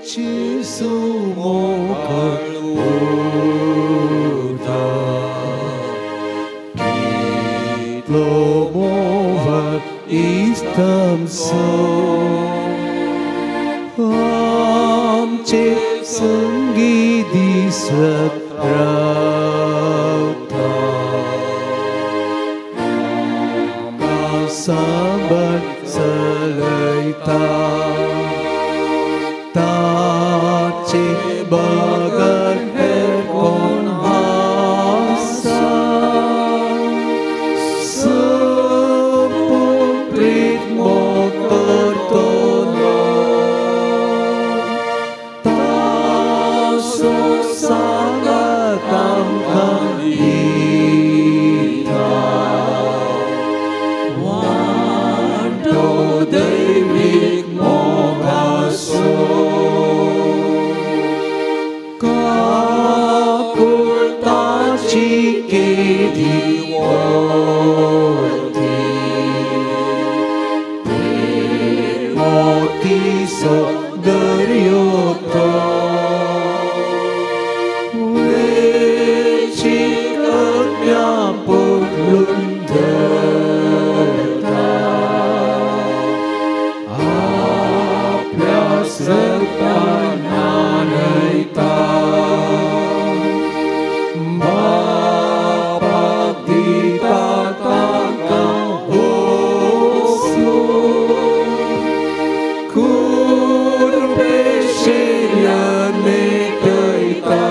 Jesu मोकळ उरता कितलो मोहर इस्तम सो आमचे संगी दिसत रावता साबण चलयता ताचे बगर हेर कोण आसा सप्रीत मोकळटलो तासो सांगात आमकां दिता वांटो दैवीक मोगाचो काकुळताची केदी वरती मोतीचो दर्यो तो वेळचीं कन्या पकडून धरता आपल्या सर्पान आनयता बापाक दिता तांकां ओसून कुर्बेशेन मेटयता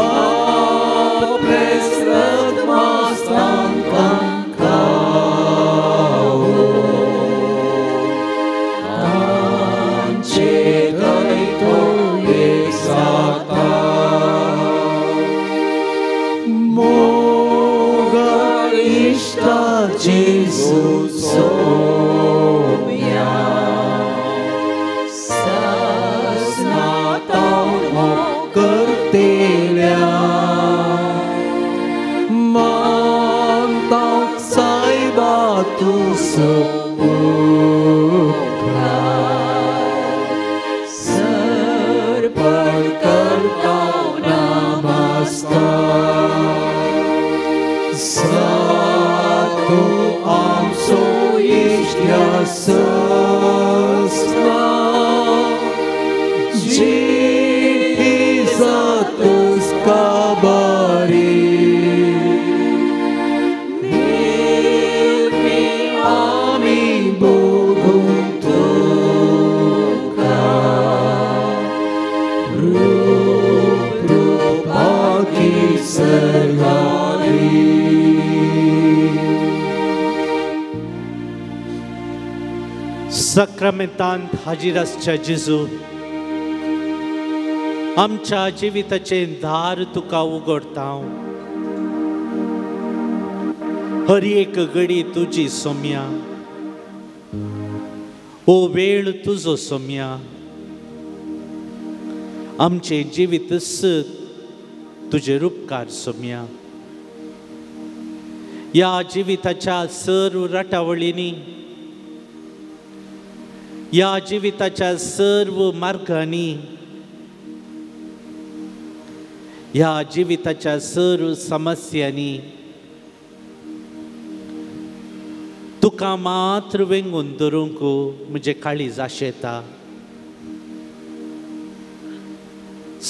आपले श्रद्धास तांकां खावो तांचे दयतो एक जाता मोगाळ इश्टा जेजू सोम्या सस्नातावन मोकळतेल्या मानता सायबा तुजो उपकार सर्पण करता नमस्कार सातू आमचो इश्ट्या सस्ना Jesus kabari nilmi ami bogum tuka rup aki sergali सक्रमेंतांत हाजीर आसच्या जेजू आमच्या जिविताचें दार तुका उगडता हर एक घडी तुजी सोम्या ओ वेळ तुजो सोम्या आमचे जिवीत सत तुजे उपकार सोम्या या जिविताच्या सर्व रटावळींनी या जिविताच्या सर्व मार्गांनी या जिविताच्या सर्व समस्यांनी तुका मात्र वेंगून धरूंक म्हजे काळीज आशेता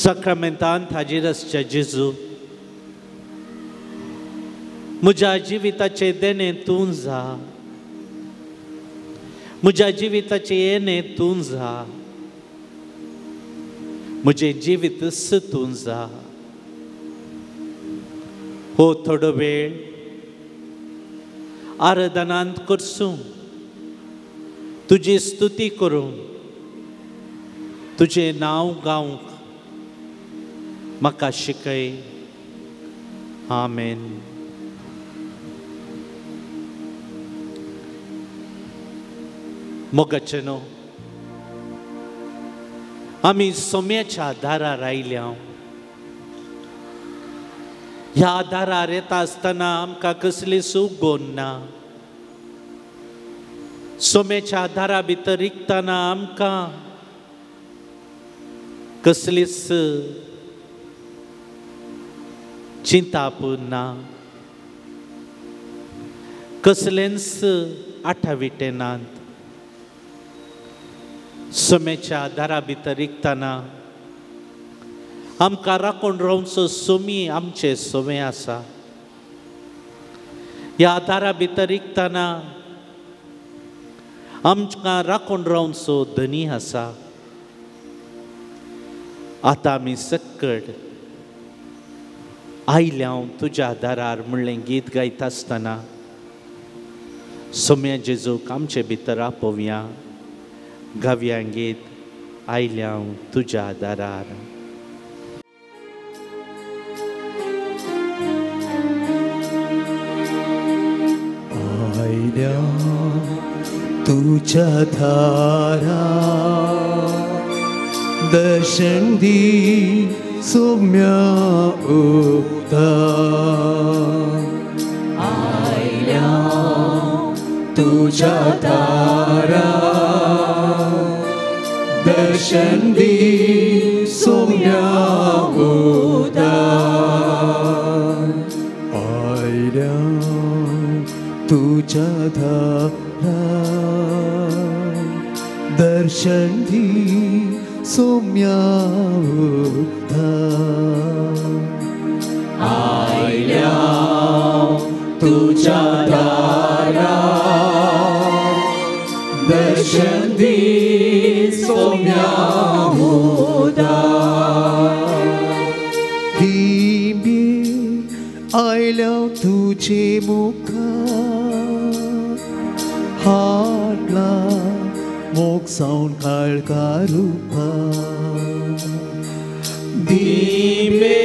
सक्रमेंतांत हाजीर आसच्या जेजू म्हज्या जिविताचे देणे तूं जा म्हज्या जिविताचे येणे तूं जा म्हजें जिवीत तूं जा हो थोडो वेळ आराधनांत करसूं तुजी स्तुती करूं तुजें नांव गावंक म्हाका शिकय आमेन. मोगाचेनो आमी सोम्याच्या दारार आयल्या. ह्या दारार येता आसतना आमकां कसली सूख गोन ना. सोम्याच्या दारा भितर रिगतना आमकां कसलीच चिंता ना, कसलेंच आठाविटे नात. सोम्याच्या दारा भितर रिगतना आमकां राखून रावचो सोमी आमचे सोमे आसा. ह्या दारा भितर रिगतना आमकां राखून रावचो धनी आसा. आतां आमी सक्कड आयल्याव तुज्या दारार म्हणलें गीत गायता आसतना सोम्या जेजूक आमचे भितर आपोवया. गावया गीत आयल्याव तुज्या दारार. तुझ्या दारा दर्शन दी सोम्या उक्ता. आयल्या तुझ्या दारा दर्शन दी सोम्या उक्ता. आयल्या तुझ्या दारा दर्शन दी सोम्या उक्ता. आयल्या तुझ्या दारा दर्शन दी सोम्या उक्ता. दिबी आयल्या तुझे मुखा हाडला मोग सावन काळकारुपा. दिबे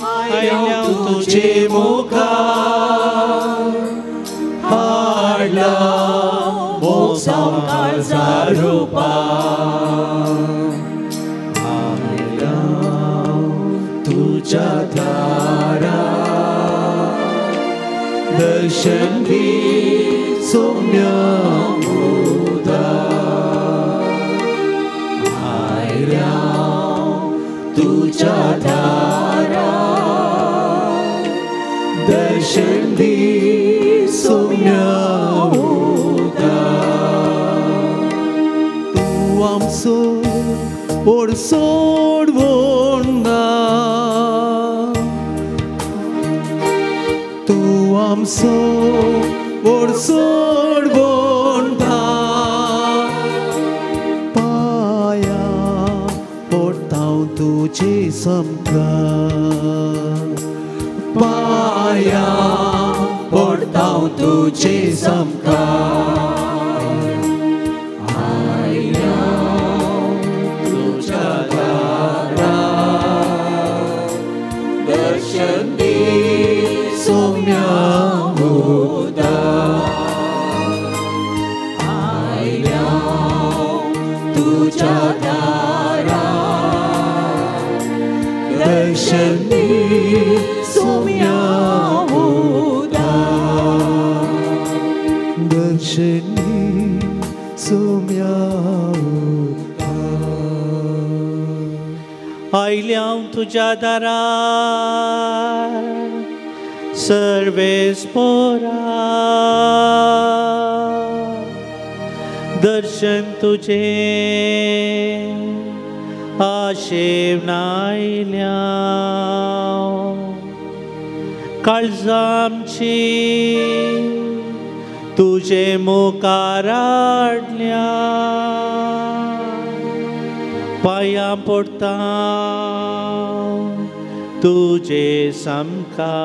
आयल्या तुझे मुखा हाडला मोग सावन काळकारुपा. आयल्या तुझ्या दारा दर्शन दी सोम्या उक्ता. आयल्या तुझ्या दारा दर्शन दी सोम्या उक्ता. तू आमचो ओडसोड वोंडा. तू आमचो ओडसोड वोंडा. पाया पडटाव तुझे समका. पाया पडटाव तुझे समका. आयल्या तुझ्या दारा दर्शन दी सोम्या उक्ता. आयल्या तुझ्या दारा दर्शन दी सोम्या उक्ता. दर्शन दी सोम्या उक्ता. आयल्या तुझ्या दारार सर्वेस्पोरा दर्शन तुझे आशेव नायल्या. काळजां आमची तुझे मुखार हाडल्या. पांयां पडटा तुझे समका.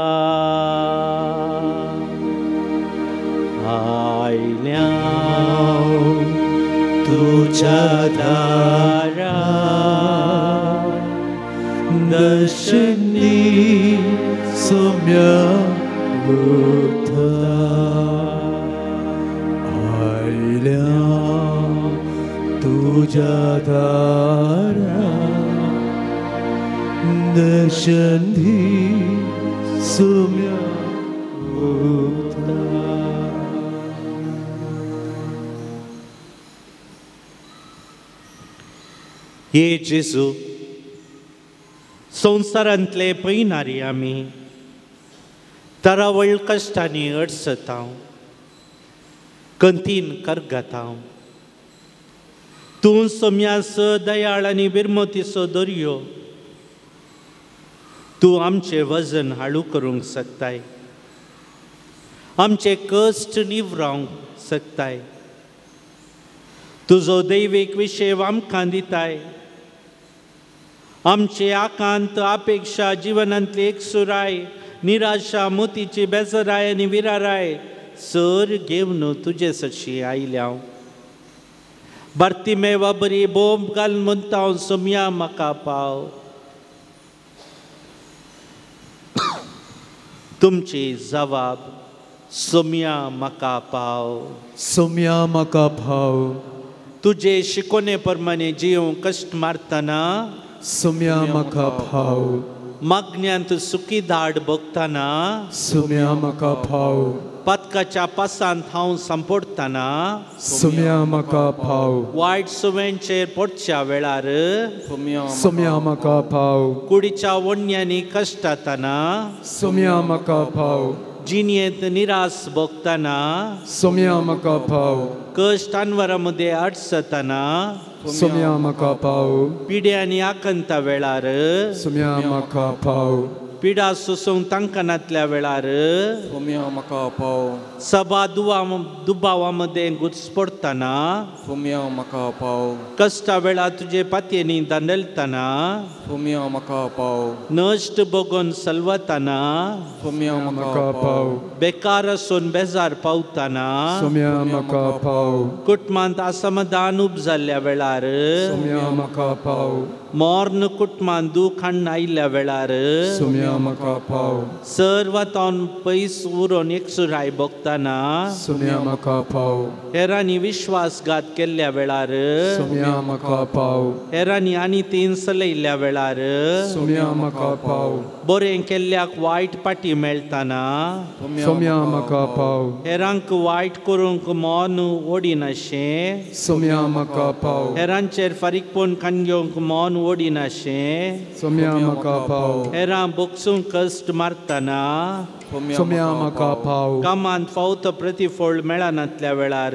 आयल्या तुझ्या दारा दर्शन दी सोम्या उक्ता. आयल्या तुझ्या दारा दर्शन दी सोम्या उक्ता. हे जेजू, संवसारांतले पळयणारी आमी तरावळ कश्टांनी अडसतांव, कंतीन करगतांव. तूं सोम्याचो दयाळ आनी बिरमतीचो दर्यो, तूं आमचें वजन हाळू करूंक शकताय, आमचे कश्ट निवरावंक शकताय. तुजो दैवीक विशेव आमकां दिताय. आमचे आकांत अपेक्षा जिवनांतली एकसुराय, निराशा मोतीची बेजाराय आनी विराराय सर घेवन तुजे सशी आयल्या. बार्तिमेवा बरी बोंब घाल म्हणटा हांव, सोम्या म्हाका पाव. तुमची जबाब, सोम्या म्हाका पाव. सोम्या म्हाका पाव. तुजे शिकोने प्रमाणे जिव कश्ट मारतना, सोम्या म्हाका पाव. मागण्यांत सुखी धाड भोगतना, सोम्या म्हाका पाव. पातकाच्या पासांत हांव सांपडतना, सोम्या म्हाका पाव. वायट सुवेंचेर पडच्या वेळार, सोम्या म्हाका पाव. कुडीच्या वण्यांनी कश्टातना, सोम्या म्हाका पाव. जिणयेंत निरास भोगतना, सोम्या म्हाका पाव. कश्ट अनवरामध्ये अडसतना, सोम्या म्हाका पाव. पिड्यांनी आकंता वेळार, सोम्या म्हाका पाव. पिडा सोसूंक तांकनातल्या वेळार, सोम्या म्हाका पाव. सभा दुबावामध्ये घुस्पडतना, सोम्या म्हाका पाव. कश्टा वेळा तुजे पातयेनी दांदलतना, सोम्या म्हाका पाव. नश्ट बघून सलवतना, सोम्या म्हाका पाव. बेकार असून बेजार पावतना, सोम्या म्हाका पाव. कुटुंबांत असमाधान उपजाल्ल्या वेळार, सोम्या म्हाका पाव. मोर्न कुटुंबांत दूख हाडून आयिल्ल्या वेळार, सोम्या म्हाका पाव. सर्वतान पयस उरून एकसुराय भोगतना, सोम्या म्हाका पाव. हेरांनी विश्वासघात केल्ल्या वेळार, सोम्या म्हाका पाव. हेरांनी आनी तीन सलयल्ल्या वेळार, सोम्या म्हाका पाव. बरें केल्ल्याक वायट पाटी मेळटाना, सोम्या म्हाका पाव. हेरांक वायट करूंक मोन ओडिनाशें, सोम्या म्हाका पाव. हेरांचेर फारीकपण काणग्योंक मोन ओडिनाशें, सोम्या म्हाका पाव. हेरां बोगसूंक कश्ट मारतना, सोम्या म्हाका पाव. कामांत फावतो प्रतिफळ मेळनातल्या वेळार,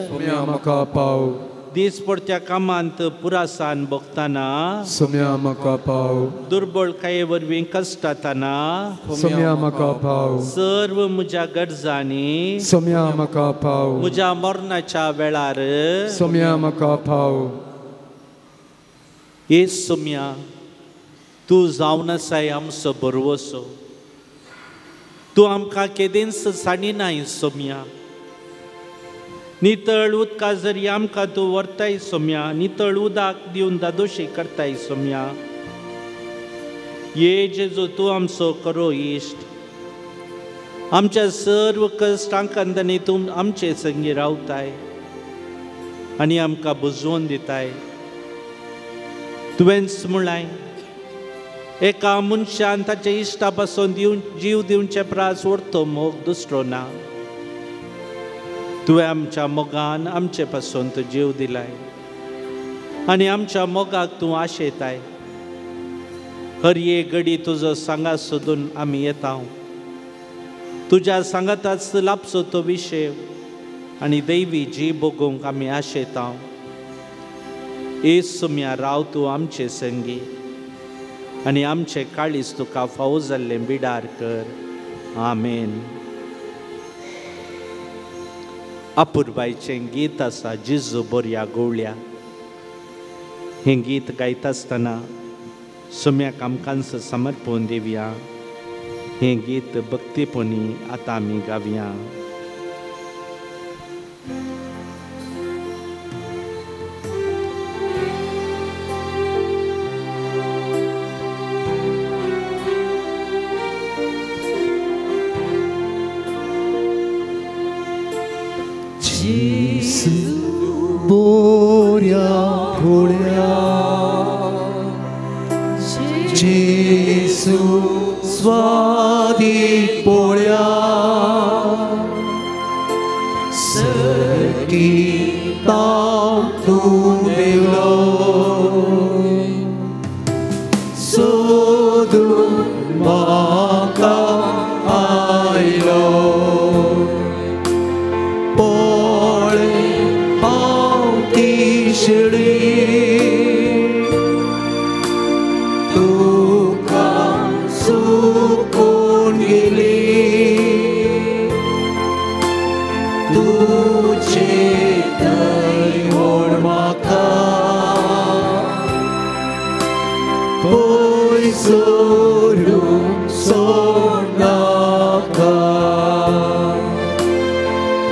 सोम्या म्हाका पाव. दिसपडत्या कामांत पुरासान भोगतना, सोम्या म्हाका पाव. दुर्बळकाये वरवीं कश्टातना, सोम्या म्हाका पाव. सर्व म्हज्या गरजांनी, सोम्या म्हाका पाव. म्हज्या मरणाच्या वेळार, सोम्या म्हाका पाव. हे सोम्या, तूं जावन आसाय आमचो बरवसो. तूं आमकां केदेंच साडिनाय सोम्या. नितळ उदका जरी आमकां तूं व्हरताय सोम्या, नितळ उदक दिवन दादोशी करताय सोम्या. ये जेजू, तूं आमचो करो इश्ट. आमच्या सर्व कश्टांकांनी तूं आमचे संगी रावताय आनी आमकां बुजवून दिताय. तुवेंच म्हळाय, एका मनशान ताच्या इश्टा पासून जीव दिवचे प्रास व्हरतो मोग दुसरो ना. तुवें आमच्या मोगान आमचे पासून तूं जीव दिलाय आनी आमच्या मोगाक तूं आशेताय. हर एक घडी तुजो सांगात सोदून आमी येता. तुज्या सांगाताच लाभचो तो विशेव आनी दैवी जी भोगूंक आमी आशेता. येस सोम्या, राव तूं आमचे संगी आनी आमचे काळीज तुका फावो जाल्लें बिडार कर. आमेन. अपुर्बायचें गीत आसा, जेजू बऱ्या गवळ्या. हें गीत गायता आसतना सोम्याक आमकांच समर्पण दिवया. हें गीत भक्तीपणी आतां आमी गावया. बोऱ्या घोड्या जेसू स्वादी पोळ्या सरकी ताव तूं देवलो तुका सुकून गेली तुझे दैवड म्हाका पयसोरूंक सोडनाका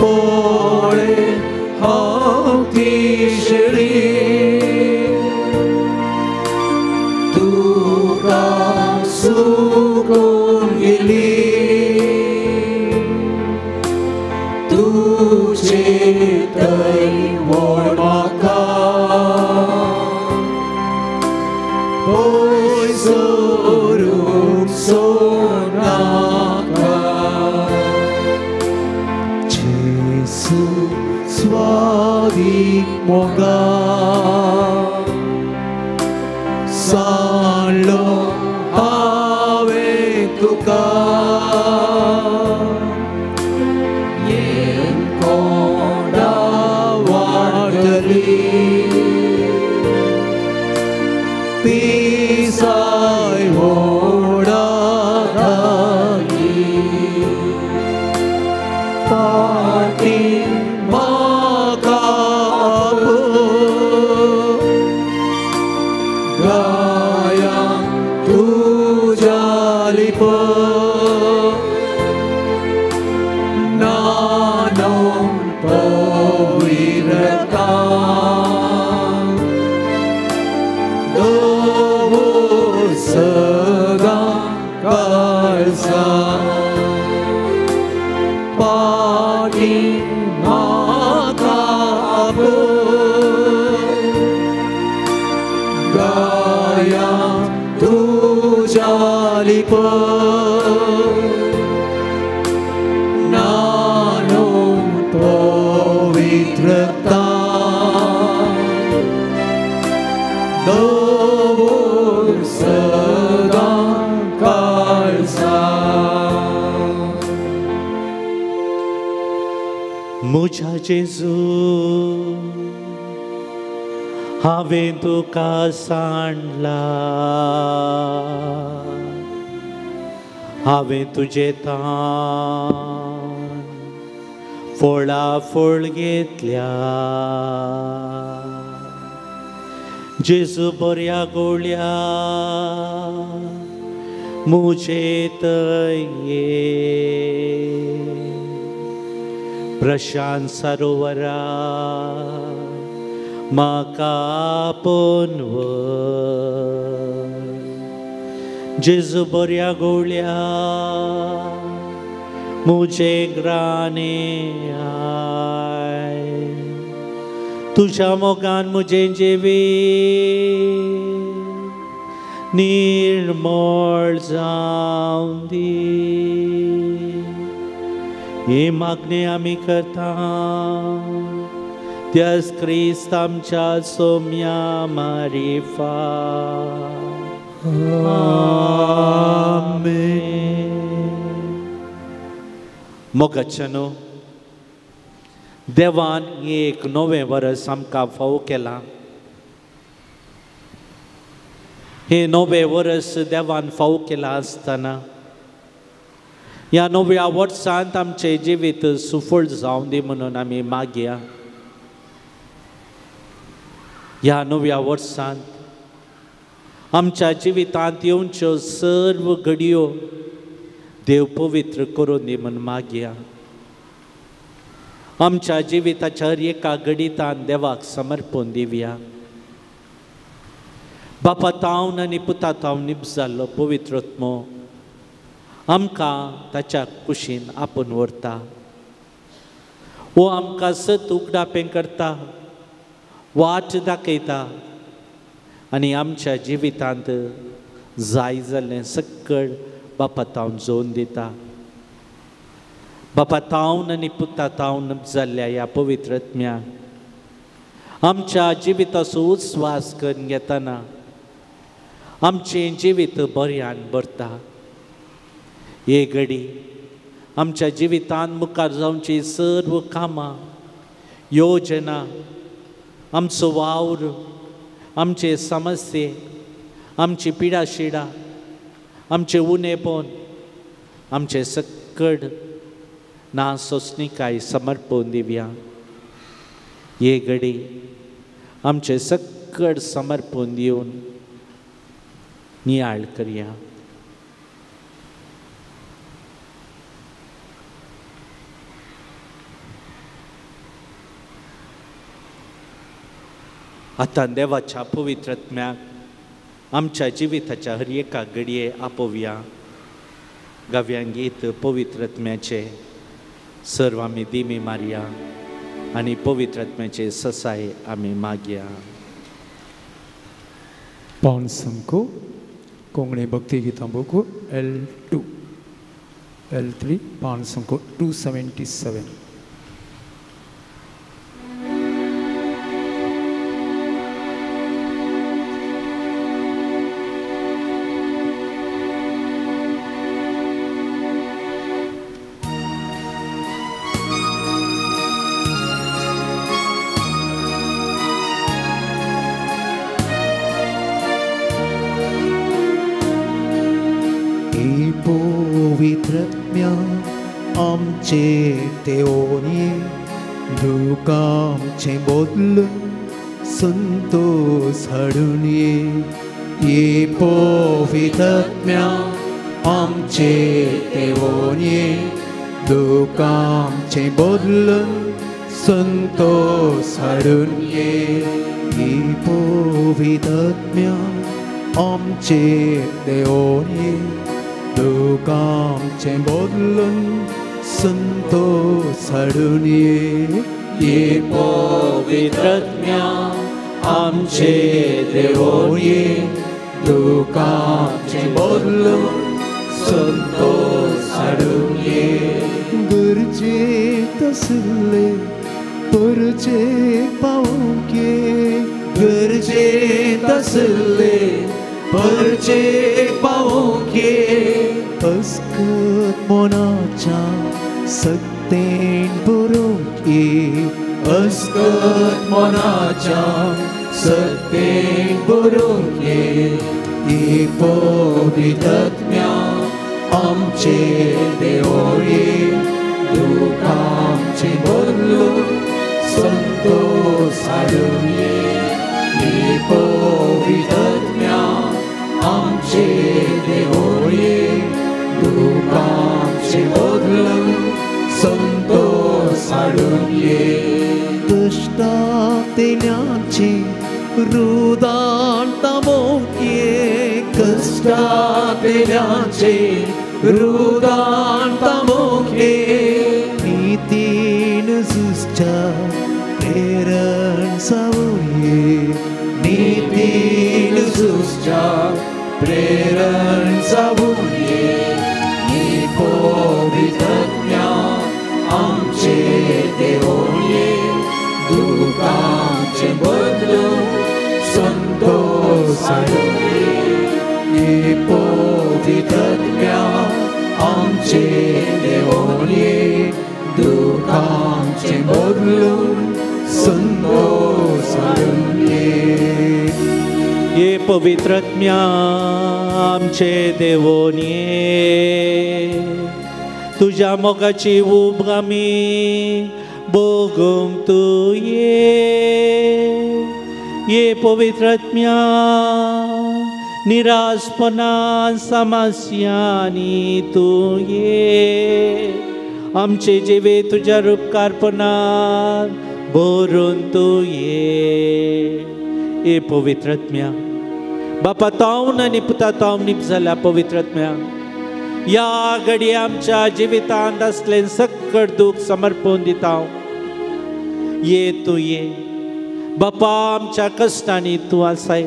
पळय हांव तिसरी तुका सुकून गेली तुझे दैवड म्हाका पयसोरूंक सोडनाका जेसू स्वादीक मोगान सांडलो हांवें तुका येणकोडा वाडटली पिसाय व्हडा पाटीन म्हाका गायांक तुज्या लिप नानोन पवित्रतान दवर सदां काळजांत पाटीन म्हाका गायांक तुज्या लिप नानोन पवित्रतान दवर सदां काळजांत म्हज्या जेजू हांवें तुका सांडला हांवें तुजें तान फोळा फोळ घेतल्या जेजू बऱ्या गोळ्या मुझे तये प्रशांत सरोवरा म्हाका पोनवर जेजू बऱ्या गोळ्या मुझे ग्राने आय तुझ्या मोगान मुझे जेवी निर्मळ जावं दी ही मागणी आमी करता त्याच क्रिस्त आमच्या सोम्या मारिफा मोगाचनो देवान एक नवे वर्स आमकां फावो केला हे नवे वर्स देवान फावो केला आसतना ह्या नव्या वर्सांत आमचे जिवीत सुफळ जावं दी म्हणून आमी मागया ह्या नव्या वर्सांत आमच्या जिवितांत येवच्यो सर्व घडयो देव पवित्र करून दी म्हूण मागया आमच्या जिविताच्या हर एका घडींतान देवाक समर्पण दिवया बापा तावन आनी पुता तावन निप जाल्लो पवित्रत्मो आमकां ताच्या कुशीन आपूण व्हरता वो आमकां सत उगडापें करता वाट दाखयता आनी आमच्या जिवितांत जाय जाल्लें सक्कळ बापा तावन जोवन दिता बापा तावन आनी पुता तावन जाल्ल्या ह्या पवित्रत्म्याक आमच्या जिविताचो उस्वास करून घेतना आमचें जिवीत बऱ्यान भरता हे घडी आमच्या जिवितांत मुखार जावची सर्व कामां योजना आमचो वावर, आमचे समस्ये, आमची पिडा शिडा, आमचे उणेपण, आमचे सकड ना सोसणीकाय समर्पण दिवया. ये घडी आमचे सकड समर्पण दिवन नियाळ करया. आता देवाच्या पवित्र आत्म्याक आमच्या जिविताच्या हर एका घडये आपोवया. गाव्यांक गीत पवित्र आत्म्याचे सर्व आमी दिमी मारया आनी पवित्र आत्म्याचे ससाय आमी मागया. पावन संको कोंकणी भक्ती गीतां बुक L2 L3 पावन संको 277. पवित्रत्म्या आमचे देवोन ये दुख आमचे बदलून संतोष हाडून ये पवित्रत्म्या आमचे देवोन ये दुख आमचे बदलून संतोष हाडून ये पवित्रत्म्या आमचे देवोन ये दुख आमचे बदलून संतोष हाडून ये पवित्र आत्म्या आमचे देवोन ये दुख आमचे बदलून संतोष हाडून ये. गरजेत आसले परचे पावूंक ये, गरजेत आसले परचे पावूंक ये. अस्कत मोनाच्या सक्तेन बरोवंक ये, अस्कत मोनाच्या सक्तेन बरोवंक ये पवित्र आत्म्या आमचे देवोन ये दुख आमचे बदलून संतोष हाडून ये पवित्र आत्म्या आमचे देवोन ये दुख आमचे बदलून संतोष हाडून ये. कष्टांत तेण्याचे रुदान तामोवंक ये, कष्टांत तेण्याचे रुदान तामोवंक ये. नितीन झुजच्या प्रेरण जावून ये, नितीन झुजच्या प्रेरण जावून ये पवित्र आत्म्या आमचे देवोन ये दुख आमचे बदलून संतोष हाडून ये पवित्र आत्म्या आमचे देवोन ये दुख आमचे बदलून संतोष हाडून ये पवित्र आत्म्या आमचे देवोन ये तुझ्या मोगाची ऊब आमी भोगूंक तूं ये पवित्र आत्म्या निराशपणान समस्यांनी तूं ये आमचे जिवे तुझ्या उपकारपणान भरून तूं ये पवित्र आत्म्या बापा तावन आनी पुता तावन निप जाल्या पवित्र आत्म्या या घडी आमच्या जिवितांत असलें सकट दूख समर्पण दिता. ये तूं ये बापा आमच्या कश्टांनी तूं आसाय,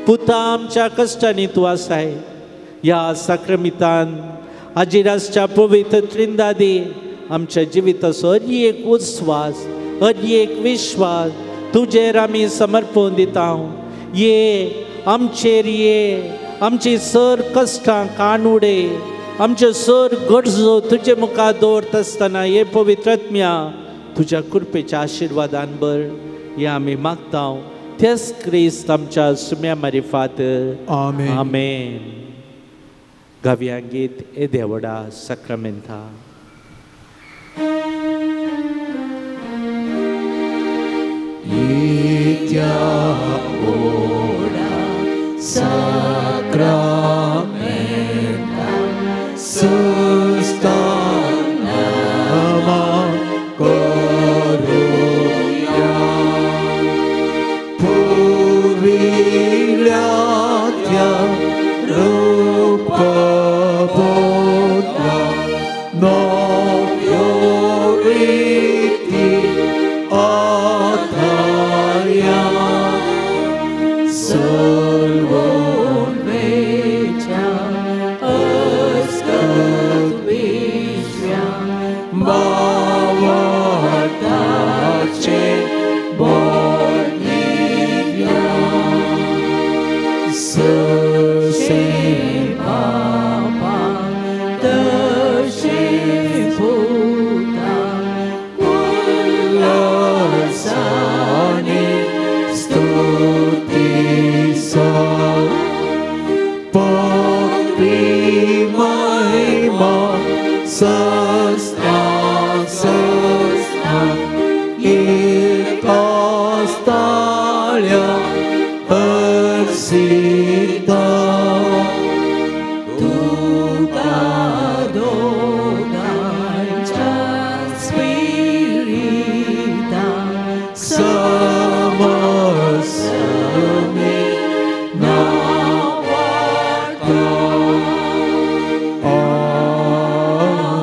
पुता आमच्या कश्टांनी तूं आसाय. या साक्रमितान आजिरासच्या पवित्र त्रिंदादी आमच्या जिविताचो हर एक उस्वास हर एक विश्वास तुजेर आमी समर्पण दिता. ये आमचेर ये आमची सर कश्टां काणुडे आमच्यो सर गरजो तुजे मुखार दवरता आसतना हे पवित्र आत्म्या तुज्या कृपेच्या आशिर्वादान भर हे आमी मागता तेच क्रिस्त आमच्या सुम्या मारिफात आमेन. आमेन. गावया गीत ए Devda सक्रमेंता. Itia ora sacramenta sustanama coroia purilatia rupa bodha novioriti Solvon vecea ascat vecea Mavatace Bolivia Să se papa Tășe puta Lăsane Stutisa Poprimaima Săsta Icastalia Ărsita Tu Adonai Cea Spirita Sămăsămi Navarta.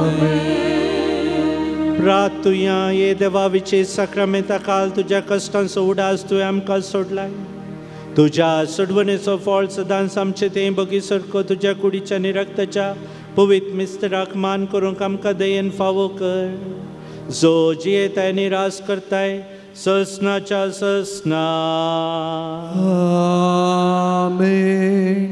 Amen. प्रार्थुया ये देवा विशेष सक्रमेंता काल तुझ्या कष्टांचो उडास तुवें आमकां सोडलाय. तुझ्या सोडवणेचो फळ सदांच आमचे ते बगीसरको तुझ्या कुडीच्या निरक्ताच्या पवित्र मिस्त्राक मान करूंक आमकां दयेन फावो कर. जो जियेताय निराश करताय ससनाच्या ससना. Amen.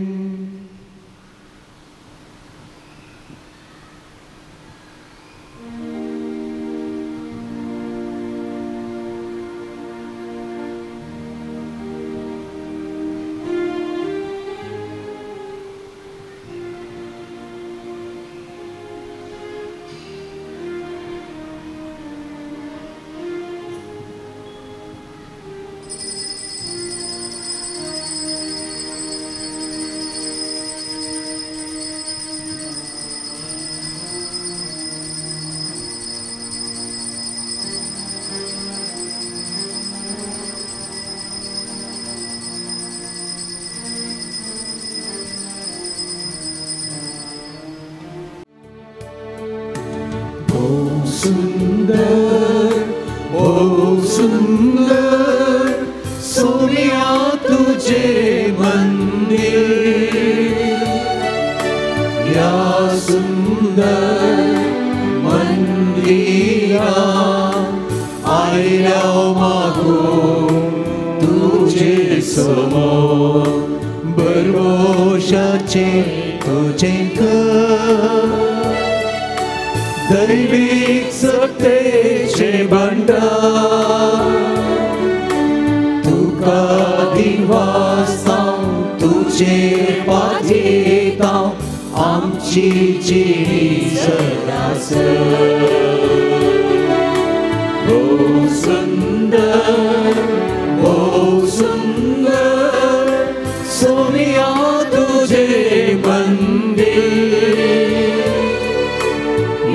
सुंदर सोनिया तुझे मंदिर या सुंदर मंदिरा आयल्या मागून तुझे समोर बरोशाचे तुझे दैविक सत्तेचे भांडार तुका दिवासा तुझे पाजिता आमची जिणी सदास ओ सुंदर सोनिया तुझे मंदिर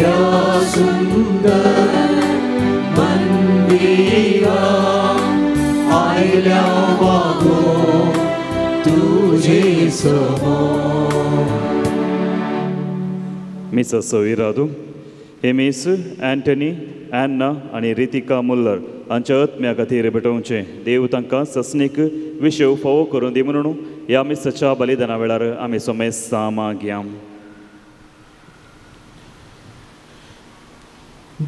या सुंदर मंदिरा आयल्या मागून तुझे समोर. मिस सोयरादू हे मिस एंटनी एन्ना आणि रितिका मुल्लर हांच्या आत्म्या खातीर भेटोवचें देव तांकां ससनीक विशव फावो करून दी म्हणून ह्या मिसाच्या बलिदाना वेळार आमी सोमेज सामा घेया.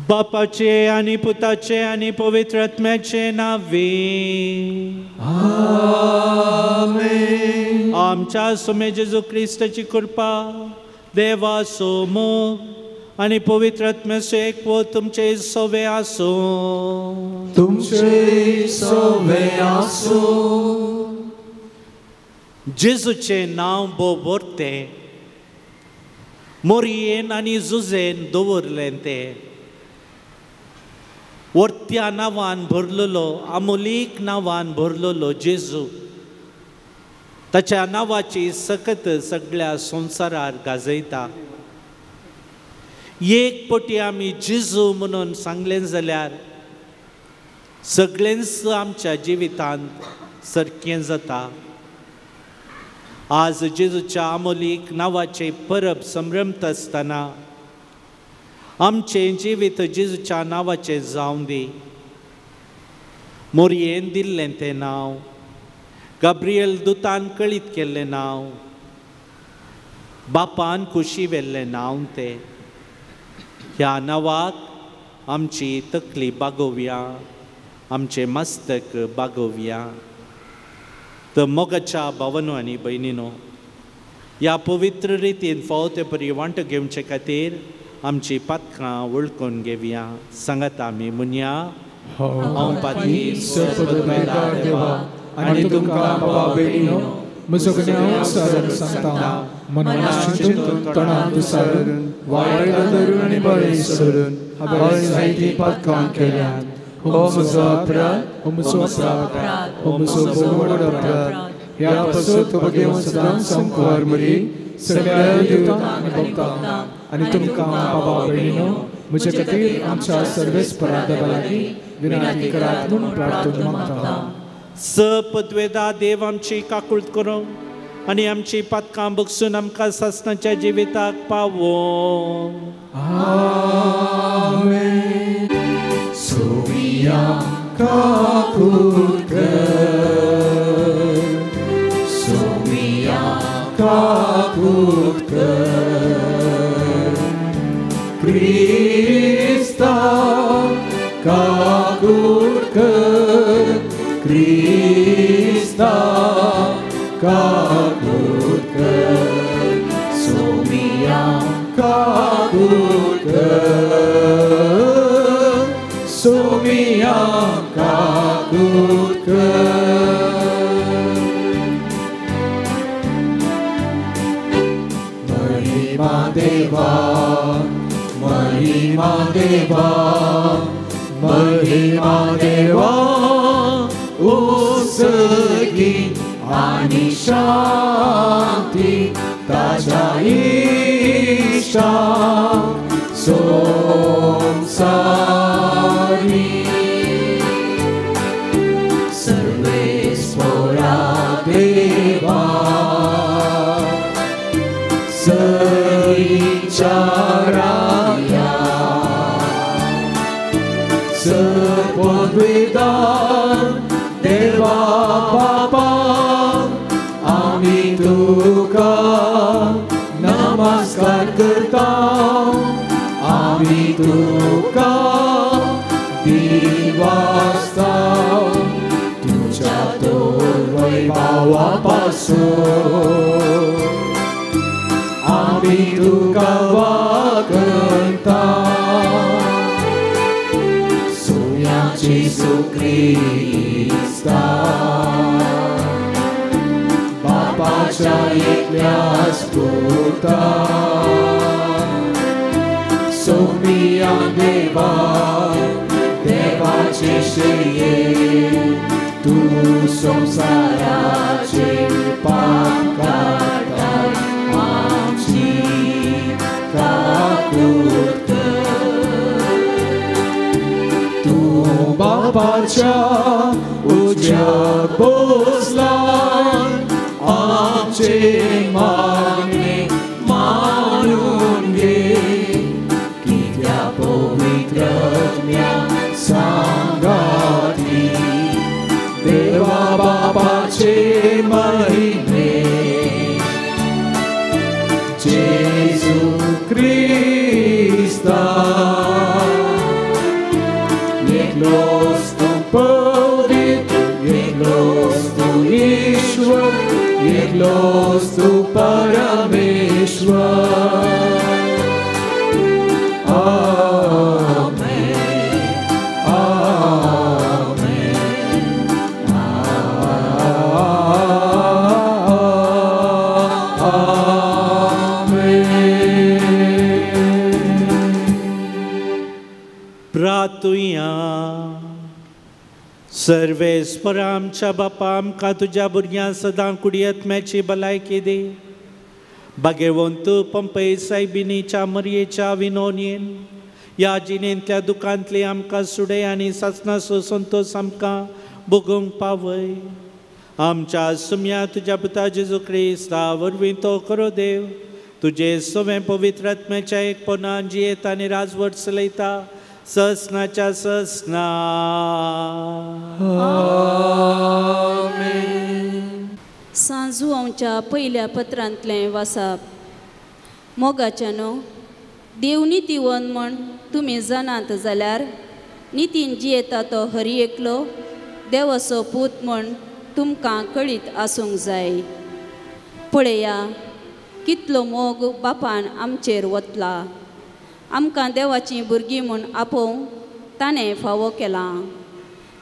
बापाचे आणि पुताचे आणि पवित्र आत्म्याचे नावे आमेन. आमच्या सोमे जेजू क्रिस्ताची कृपा देवा सोमो आणि पवित्र आत्म्याचे एकवट तुमचे सवे आसो. तुमचे सवे आसो. जेजूचे नांव बोबोरते मोरयेन आनी जुजेन दवरलें ते. वर्त्या नांवान भरलेलो, आमोलीक नांवान भरलेलो जेजू ताच्या नांवाची सकत सगळ्या संवसारार गाजयता. एक पटी आमी जेजू म्हणून सांगलें जाल्यार सगळेंच आमच्या जिवितांत सारकें जाता. आज जेजूच्या आमोलीक नांवाचे परब संभ्रमत आसतना आमचें जिवीत जेजूच्या नांवाचें जावं दी. मोरयेन दिल्लें तें नांव, गाब्रियल दुतान कळीत केल्लें नांव, बापान खुशी वेल्लें नांव तें. ह्या नांवाक आमची तकली बागोवया, आमचें मस्तक बागोवया. तर मोगाच्या भावांनो आनी भयणीनो, ह्या पवित्र रितीन फावो ते परी वांटो घेवचे खातीर आमची पातकां वळखून घेवया. सांगात आमी म्हणया, हांव पाती सर्वपदवेदार देवा आनी तुमकां बाबा बेगिनो म्हजो गुन्यांव सारून सांगता. मनान चिंतून तोंडान विसरून वायट धरून आनी बळी सोडून हांवें जायतीं पातकां केल्यात. हो म्हजो अपराध, हो म्हजो अपराध, हो म्हजो बोड अपराध. ह्या पासून तो घेवन सदांच संकवार मरी सगळ्या देवतांक आनी भक्तांक आनी तुमकां बाबा बेगिनो म्हजे खातीर आमच्या सर्वेस्पराधा लागीं विनंती करात म्हूण प्रार्थना मागता. सपदवेदा देव आमची काकूळट करूं आनी आमची पातकां बगसून आमकां सासणाच्या जिविताक पावो. आमेन. सोविया काकूळट कर, सोविया काकूळट कर. क्रिस्ता काकूळट कर, क्रिस्ता काकूळट कर. सोविया काकूळट कर, सोविया काकूळट कर. महिमा देवा, महिमा देवा, महिमा देवा. उसगी आणि शांती ताज्या इष्टा संसारी. सर्वेश्वरा देवा, सविचाराया सर्वोद्वेदान देवा बापा, आम्ही तुका नमस्कार करता. आम्ही तुका दिवासता तुझ्या तोर वैभवापासून. आम्ही तुका वागता. Jesu Krista, Bapaच्या एकल्या स्फुरता. सोमिया देवा, देवाचे श्रेय तू संसाराचे पाप काढता. आमची काकूळट बापाच्या उज्यात बसलाय. आमचे मागणे मानून घे, कित्या पवित्र आत्म्या सांगाती. देवा बापाचे महिमे जेजू Krista. Eklos tu pavit, eklos tu Ishwar, eklos tu Parameshwar. सर्वेस्पर आमच्या बापा आमकां तुज्या भुरग्यां सदां कुडियत्म्याची भलायकी दे. भाग्यवंत पंपय सायबिनीच्या मरयेच्या विनोनयेन ह्या जिणेंतल्या दुखांतली आमकां सुडय आनी सासणाचो संतोष आमकां भोगूंक पावय. आमच्या सुम्या तुज्या पुता जेजू क्रिस्ता वरवीं तो खरो देव तुजे सवें पवित्र आत्म्याच्या एकपणान जियेत आनी राजवट चलयता ससनाच्या ससना. सांजू आमच्या पयल्या पत्रांतलें वाचप. मोगाच्यानो देव नितीवन म्हण तुमी जाणात जाल्यार नितीन जियेता तो हरी एकलो देवाचो पूत म्हण तुमकां कळीत आसूंक जाय. पळया कितलो मोग बापान आमचेर वतला. आमकां देवाची भुरगीं म्हूण आपोवंक ताणें फावो केला.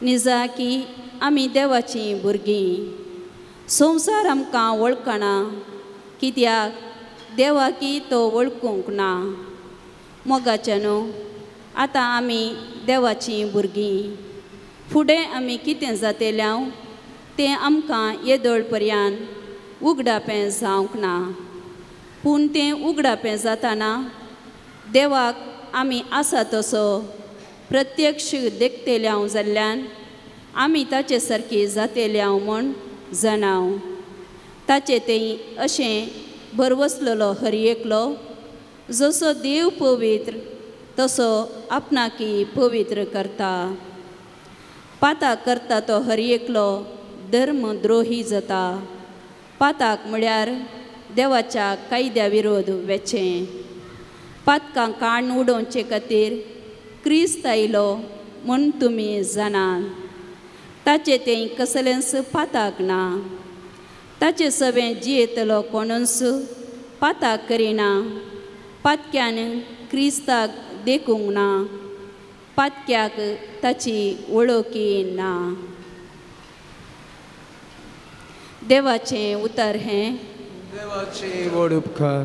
निजा की आमी देवाची भुरगीं. संवसार आमकां वळखना कित्याक देवाकी तो वळखूंक ना. मोगाच्यानो आतां आमी देवाची भुरगीं. फुडें आमी कितें जातलें तें आमकां येदोळ पर्यंत उगडापें जावंक ना. पूण तें उगडापें जाताना देवाक आमी आसा तसो प्रत्यक्ष देखतेल्या जाल्ल्यान आमी ताचे सारकी जातेल्या म्हूण जाणाव. ताचे तें अशें भरवसलेलो हरी एकलो जसो देव पवित्र तसो आपणाकी पवित्र करता. पाताक करता तो हरी एकलो धर्मद्रोही जाता. पाताक म्हळ्यार देवाच्या कायद्या विरोध वेचें. पातकां काण उडोवचे खातीर क्रिस्त आयलो म्हूण तुमी जाणात. ताचे तें कसलेंच पाताक ना. ताचे सवें जियेतलो कोणूच पाताक करिना. पातक्यान क्रिस्ताक देखूंक ना. पातक्याक ताची वळखी ना. देवाचें उतर हें. देवाचे व्हड उपकार.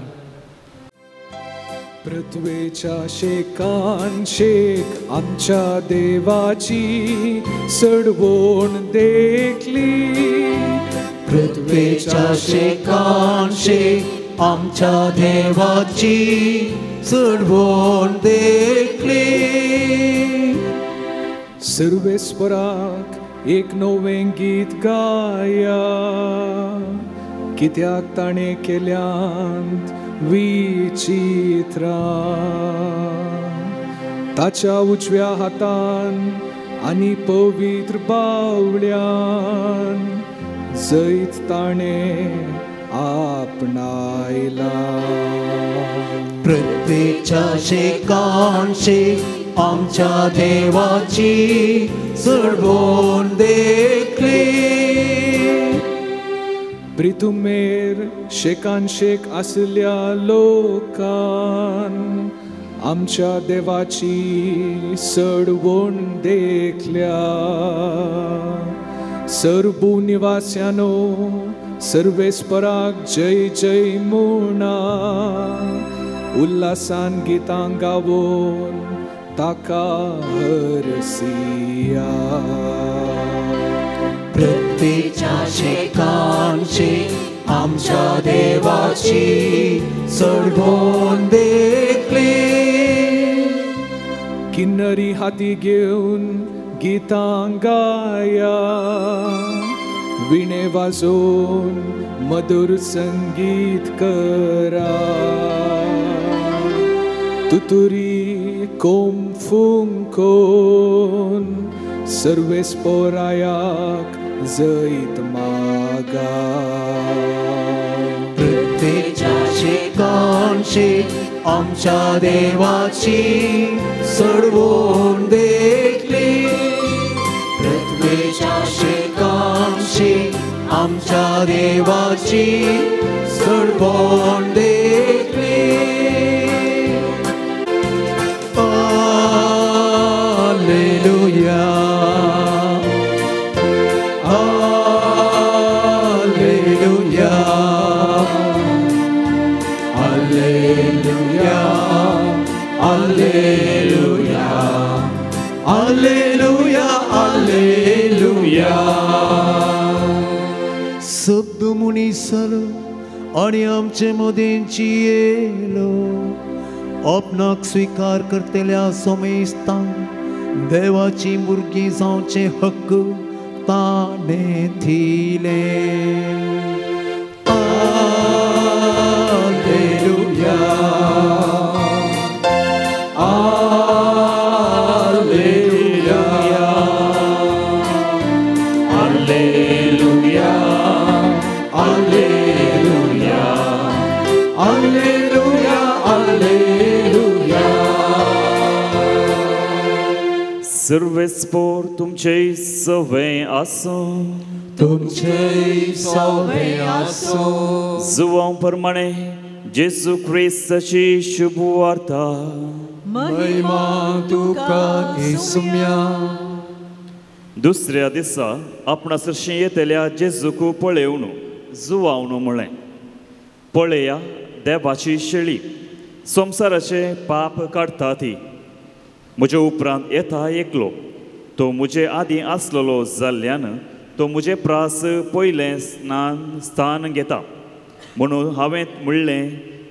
पृथ्वेच्या शेकान शेक आमच्या देवाची सडवण देखली. पृथ्वेच्या शेकान शेक आमच्या देवाची सडवण देखली. सर्वेस्पराक एक नवें गीत गाया कित्याक ताणें केल्यांत विचित्रां. ताच्या उजव्या हातान आनी पवित्र बावड्यान जैत ताणें आपणायला. पृथ्वेच्या शेकान शेक आमच्या देवाची सडवण देखली. प्रितुमेर शेकान शेक आसल्या लोकान आमच्या देवाची सडवण देखल्या. सर्बू निवास्यानो सर्वेस्पराक जय जय म्हणा. उल्हासान गितां गावून ताका हरसिया. पृथ्वेच्या शेकान शेक आमच्या देवाची सडवण देखली. किन्नरी हाती घेवन गितां गाया. विणे वाजोवन मधुर संगीत करा. तुतुरी कोम फुंकोन सर्वेस्पोरायाक जैत मागा. पृथ्वेच्या शेकान शेक आमच्या देवाची सडवण देखली. पृथ्वेच्या शेकान शेक आमच्या देवाची सडवण देखली. Alleluia. Alleluia. Alleluia. Alleluia. Alleluia. Alleluia. शब्द मुनिसलो आणि आमचे मदेंची येलो आपणाक स्वीकार करतल्या सोमेस्तांक देवाची भुरगीं जावचे हक्क ताणे थिले. Alleluia. Alleluia. Alleluia. Alleluia. Alleluia. Alleluia. सर्वेस्पोर तुमचे सवे आसो. तुमचे सवे आसो. जुवां प्रमाणे जेसू ख्रिस्ताची शुभ वार्ता. महिमा तुका येसुम्या. दुसऱ्या दिसा आपणासरशी येतल्या जेजूक पळेवन जुवावन म्हळें, पळया देवाची शेळी, संवसाराचे पाप काडटा ती. म्हजे उपरांत येता एकलो, तो म्हजे आदीं आसलेलो जाल्ल्यान तो म्हजे प्रास पयलें स्थान घेता म्हणून हांवें म्हणलें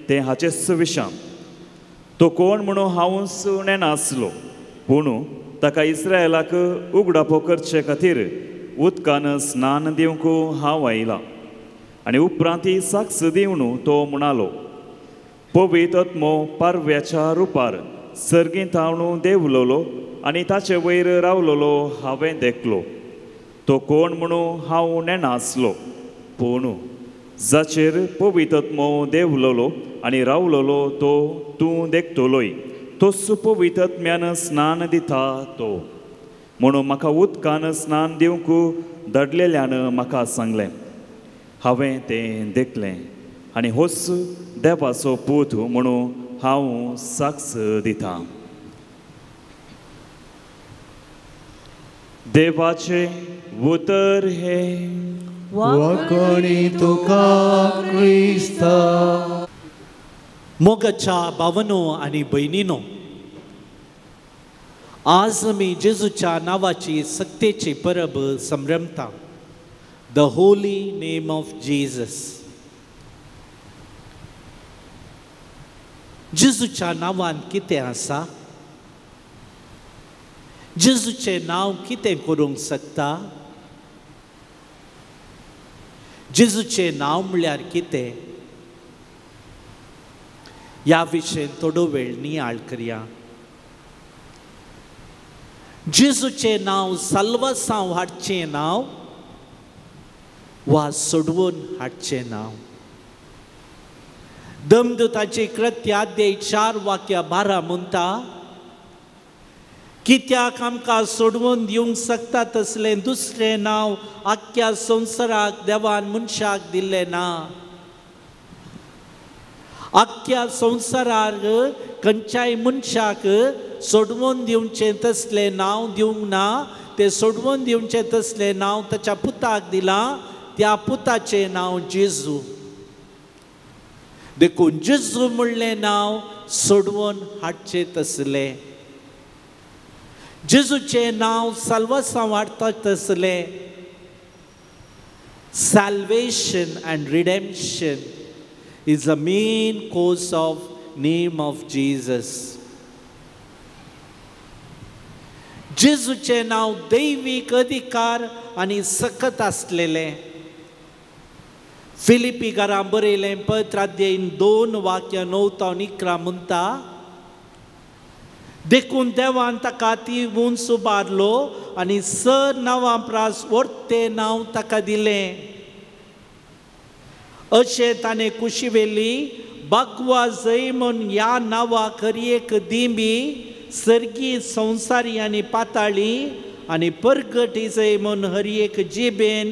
तें हाचे सुविशां. तो कोण म्हणून हांव नेनासलो, पूण ताका इस्रायलाक उगडापो करचे खातीर उदकान स्नान दिवंक हांव आयला. आनी उपरांत ही साक्ष दिवन तो म्हणालो, पवित्र आत्मो पारव्याच्या रुपार सर्गींत हांव देवलोलो आनी ताचे वयर रावलोलो हांवें देखलो. तो कोण म्हणून हांव नेनासलो, पूण जाचेर पवित्र आत्मो देवलोलो आनी रावलोलो तो तूं देखतलोय. तोच पवित्र आत्म्यान स्नान दिता तो. म्हणून म्हाका उदकान स्नान दिवंक धाडलेल्यान म्हाका सांगलें. हांवें तें देखलें आनी होच देवाचो पूत म्हणून हांव साक्ष दितां. देवाचे उतर हे वखणी तुका क्रिस्ता. मोगाच्या भावनो आनी भयणीनो, आज आमी जेजूच्या नांवाची सक्तेची परब संभ्रमता. The holy name of Jesus. जेजूच्या नांवान कितें आसा? जेजूचें नांव कितें करूंक शकता? जेजूचें नांव म्हळ्यार कितें? ह्या विशयी थोडो वेळ नियाळ करया. जेजूचें नांव साल्वासांव हाडचें नांव वा सोडवून हाडचें नांव? दमदूताची कृत्य अध्याय 4:12 म्हणटा, कित्याक आमकां सोडवून दिवंक शकता तसलें दुसरें नांव आख्या संवसाराक देवान मनशाक दिल्लें ना. आख्या संवसाराक खंयच्याय मनशाक सोडवून दिवचें तसलें नांव दिवंक ना. तें सोडवून दिवचें तसलें नांव ताच्या पुताक दिलां. त्या पुताचें नांव जेजू. देखून जेजू म्हणलें नांव सोडवून हाडचें तसलें. जेजूचें नांव साल्वासांव हाडटा तसलें. Salvation and redemption is the main cause of name of Jesus. जेजूचें नांव दैवीक अधिकार आनी सकत आसलेलें. फिलिपी घरां बरयलें पत्र अध्याय 2:9-11 म्हणटा, देखून देवान ताका ती उंच उबारलो आनी 6 नांवां प्रास व्हडतें नांव ताका दिलें. अशें ताणें कुशिवेली बागवा जय म्हूण ह्या नांवाक हर एक दिमी, सर्गी, संवसारी आनी पाताळी आनी परगटी जय म्हूण हर एक जिबेन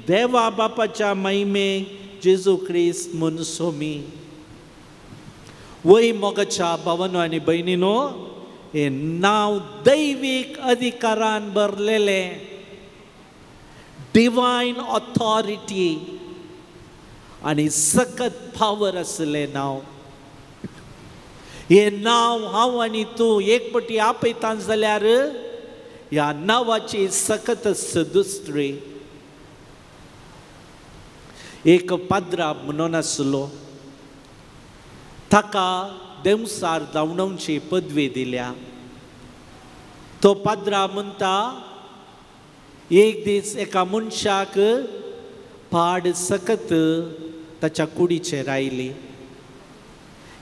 देवा बापाच्या महिमेक जेजू ख्रिस्त म्हूण सोमी. वय मोगाच्या भावांनो आनी भयणीनो, हें नांव दैवीक अधिकारान भरलेलें. डिवायन ऑथॉरिटी आनी सकत पावर आसलें नांव. हें नांव हांव आनी तूं एक पटी आपयता जाल्यार ह्या नांवाची सकत सदुसरी एक पाद्रा म्हणून आसलो ताका देवसार धांवडावची पदवी दिल्या तो पाद्रा म्हणटा एक दीस एका मनशाक पाड सकत ताच्या कुडीचेर आयली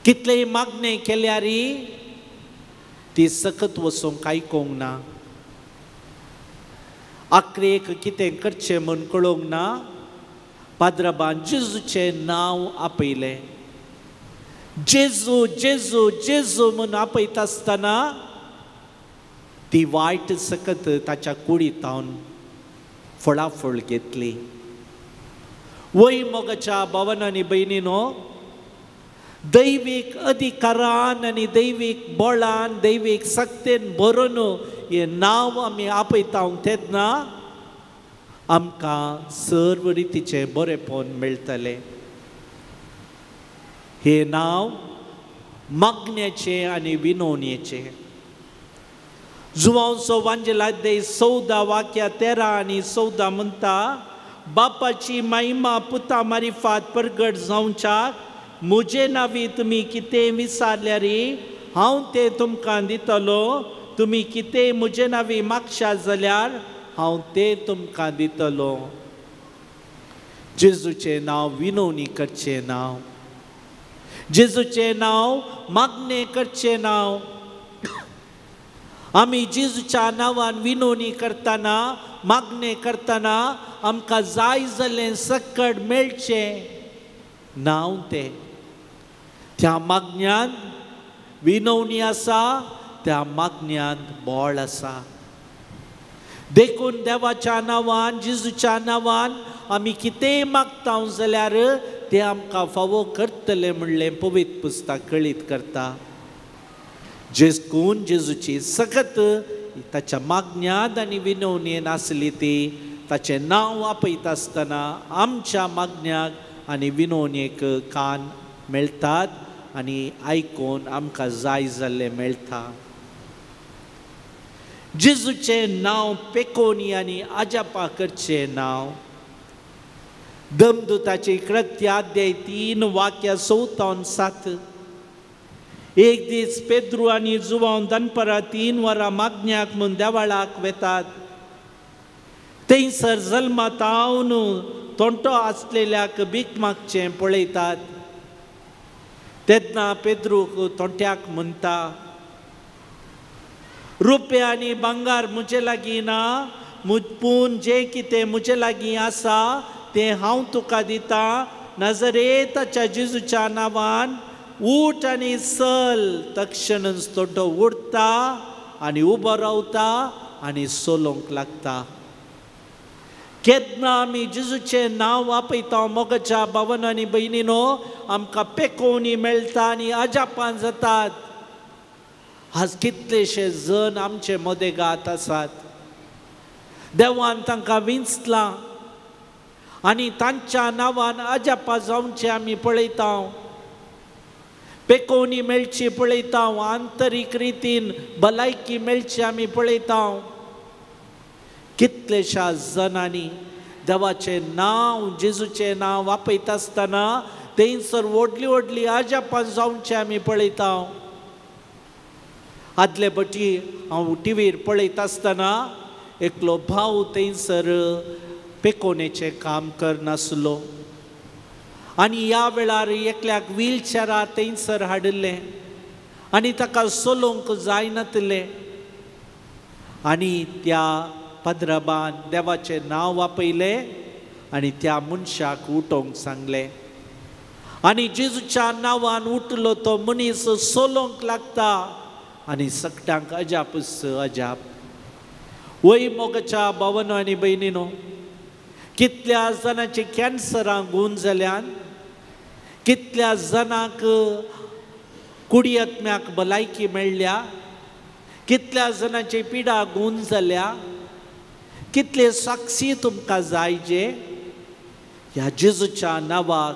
कितलेय मागणे केल्यारी ती सकत वचोंक आयकोंक ना आखरेक कितें करचें म्हूण कळोंक ना पाद्राबान जेजूचें नांव आपयलें जेजू जेजू जेजू म्हूण आपयता आसतना ती वायट सकत ताच्या कुडींतावन फळाफळ घेतली वय मोगाच्या भावांनी भयणीनो दैवीक अधिकारान आनी दैवीक बळान दैवीक सक्तेन भरून हे नांव आमी आपयता तेन्ना आमकां सर्व रितीचें बरेपण मेळटलें हे नांव मागण्याचें आनी विनवणेचें जुवांचो वांजेलाद्य 14 वाक्या 13 आनी 14 म्हणटा बापाची महिमा पुता मारिफात प्रगट जावच्याक म्हजे नांवी तुमी कितें विचारल्यारी हांव तें तुमकां दितलो तुमी कितें म्हजे नांवी मागशात जाल्यार हांव तें तुमकां दितलो जेजूचें नांव विनवणी करचें नांव जेजूचें नांव मागणें करचें नांव आमी जेजूच्या नांवान विनवणी करतना मागणें करतना आमकां जाय जाल्लें सकट मेळचें नांव तें त्या मागण्यांत विनवणी आसा त्या मागण्यांत बळ आसा देखून देवाच्या नांवान जेजूच्या नांवान आमी कितेंय मागता जाल्यार तें आमकां फावो करतलें म्हणलें पवित्र पुस्तक कळीत करता जेजून जेजूची सकत ताच्या मागण्यांत आनी विनवणेन आसली ती ताचें नांव आपयता आसतना आमच्या मागण्याक आनी विनवणेक कान मेळटात आनी आयकून आमकां जाय जाल्लें मेळटा जेजूचें नांव पेकोवणी आनी आजापा करचें नांव दमदुताची कृत्य अध्याय 3 वाक्या 14 एक दीस पेद्रू आनी जुवांव दनपरां 3 वरां मागण्याक म्हूण देवाळाक वेतात थंयसर जल्मा तावन तोंटो आसलेल्याक भीक मागचें पळयतात तेन्ना पेद्रूक तोंट्याक म्हणटा रुपे आनी भांगार म्हजे लागीं ना पूण जें कितें म्हजे लागीं आसा तें हांव तुका दिता नाजरेताच्या जेजूच्या नांवान ऊठ आनी चल तक्षणच तोंटो उडटा आनी उबो रावता आनी सोलोंक लागता केन्ना आमी जेजूचें नांव आपयता मोगाच्या भावन आनी भयणीनो आमकां पेकोवणी मेळटा आनी अजापान जातात आज कितलेशे जण आमचे मोदेगात आसात देवान तांकां विंचलां आनी तांच्या नांवान अजापा जावचें आमी पळयता पेकोवणी मेळची पळयता आंतरीक रितीन भलायकी मेळची आमी पळयता कितलेशा जणांनी देवाचें नांव जेजूचें नांव वापयता आसतना थंयसर व्हडली व्हडली आजापां जावचें आमी पळयता आदले फावटी हांव टिवीर पळयता आसतना एकलो भाव थंयसर पेकोवणेचें काम करनासलो आनी ह्या वेळार एकल्याक व्हीलचॅरार थंयसर हाडिल्लें आनी ताका चलोवंक जायनासलें आनी त्या पाद्राबान देवाचें नांव आपयलें आनी त्या मनशाक उठोवंक सांगलें आनी जेजूच्या नांवान उठलो तो मनीस चलोवंक लागता आनी सगळ्यांक अजापच अजाप वय मोगाच्या भावांनो आनी भयणीनो कितल्या जाणांची कॅन्सरां गुण जाल्यान कितल्या जाणांक कुडी आत्म्याक भलायकी मेळ्ळ्या कितल्या जाणांची पिडा गुण जाल्या कितले साक्षी तुमकां जाय जे ह्या जेजूच्या नांवाक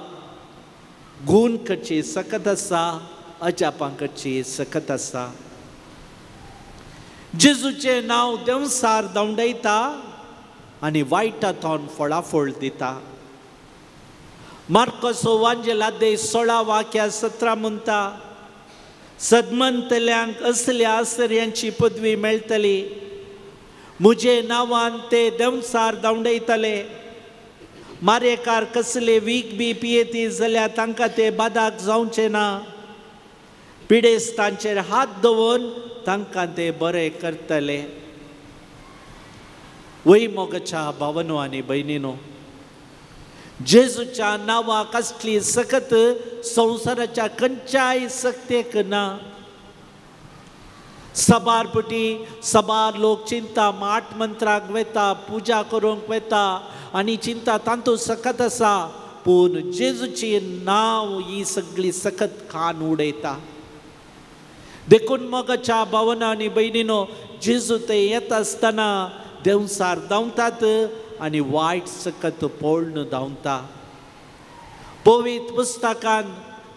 गुण करची सकत आसा अजापां करची सकत आसा जेजूचे नांव देंवसार दवंडयता आनी वायटांतोन फळाफळ दिता. मार्कोसो वांजेलादे 16:17 म्हणटा, सदमंतल्यांक असल्या आश्चर्यांची पदवी मेळटली. म्हजे नांवान ते देंवसार दवंडयतले. मारेकार कसले वीख बी पियेती जाल्यार तांकां ते बादाक जावचे ना. पिडेस्तांचेर हात दवरून तांकां ते बरे करतले. वय मोगाच्या भावनो आनी भयणीनो, जेजूच्या नांवा कसली सकत संवसाराच्या खंयच्याय सक्तेक ना. सबारपटी सबार लोक चिंता माट मंत्राक वेता, पुजा करूंक वेता आनी चिंता तांतू सकत आसा. पूण जेजूची नांव ही सगळी सकत खान उडयता. देखून मोगाच्या भावना आनी भयणीनो, जेजू ते येता आसतना देंवसार धांवतात आनी वायट सकत पळोवन धांवता. पवित्र पुस्तकांत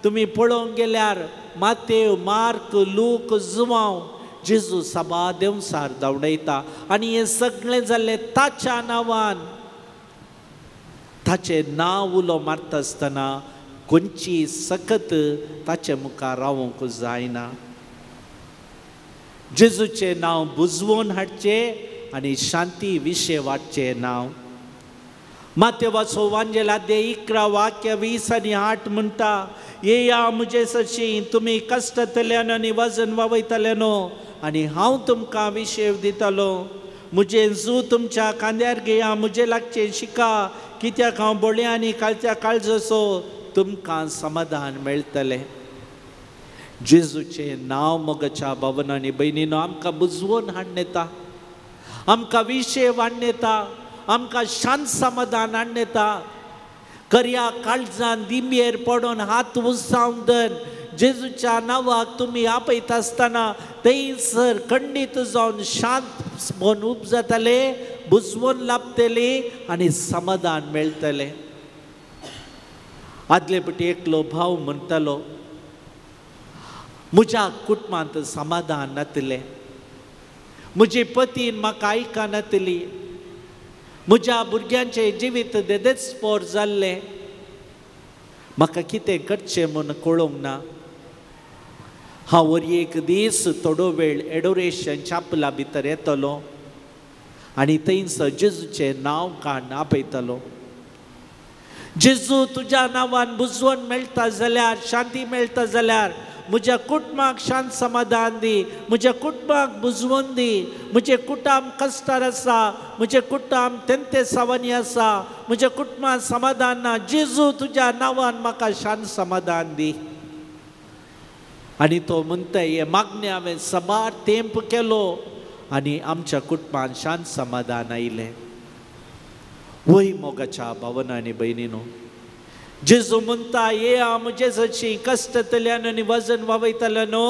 तुमी पळोवंक गेल्यार मातेव, मार्क, लूक, जुवांव जेजू सभा देंवसार धांवडयता. आनी हें सगळें जाल्लें ताच्या नांवान. ताचें नांव उलो मारता आसतना खंयची सकत ताचे मुखार रावूंक जायना. जेजूचें नांव बुजवून हाडचें आनी शांती विशय वाडचें नांव. मातेवाचो वांजेलादे 11:20-8 म्हणटा, येया म्हजे सशी, तुमी कश्टतल्यान आनी वजन वावयतल्यानो आनी हांव तुमकां विशेव दितलो. म्हजें जू तुमच्या खांद्यार घेया, म्हजे लागचें शिका, कित्याक हांव बोळ्या आनी काळच्या काळजसो, तुमकां समाधान मेळटलें. जेजूचें नांव मोगाच्या भावना आनी भयणीनो आमकां बुजवून हाडून येता, आमकां विशय हाडून येता, आमकां शांत समाधान हाडून येता. खऱ्या काळजान दिंबेर पडून हात उंचावन जेजूच्या नांवाक तुमी आपयता आसतना थंयसर खंडीत जावन शांत मन उब जातले, बुजवून लाभतली आनी समाधान मेळटलें. आदले पटी एकलो भाव म्हणटालो, म्हज्या कुटुंबांत समाधान नातलें, म्हजी पतीन म्हाका आयका नातली, म्हज्या भुरग्यांचें जिवीत देदेस्पोर जाल्लें, म्हाका कितें करचें म्हूण कळोंक ना. हांव एक दीस थोडो वेळ एडोरेशन चापला भितर येतलो आनी थंयसर जेजूचें नांव काडून आपयतलो. जेजू तुज्या नांवान बुजवण मेळटा जाल्यार, शांती मेळटा जाल्यार म्हज्या कुटुंबाक शांत समाधान दी, म्हज्या कुटुंबाक बुजवण दी. म्हजें कुटुंब कश्टार आसा, म्हजें कुटुंब तेंते सावनी आसा, म्हज्या कुटुंबाक समाधान ना. जेजू तुज्या नांवान म्हाका शांत समाधान दी. आनी तो म्हणटा, हे मागणी हांवें सबार तेंप केलो आनी आमच्या कुटुंबान शांत समाधान आयलें. वय मोगाच्या भावना आनी भयणीनो, जेजू म्हणटा, ये म्हजे सची कश्टतल्यान आनी वजन वावयतल्यानो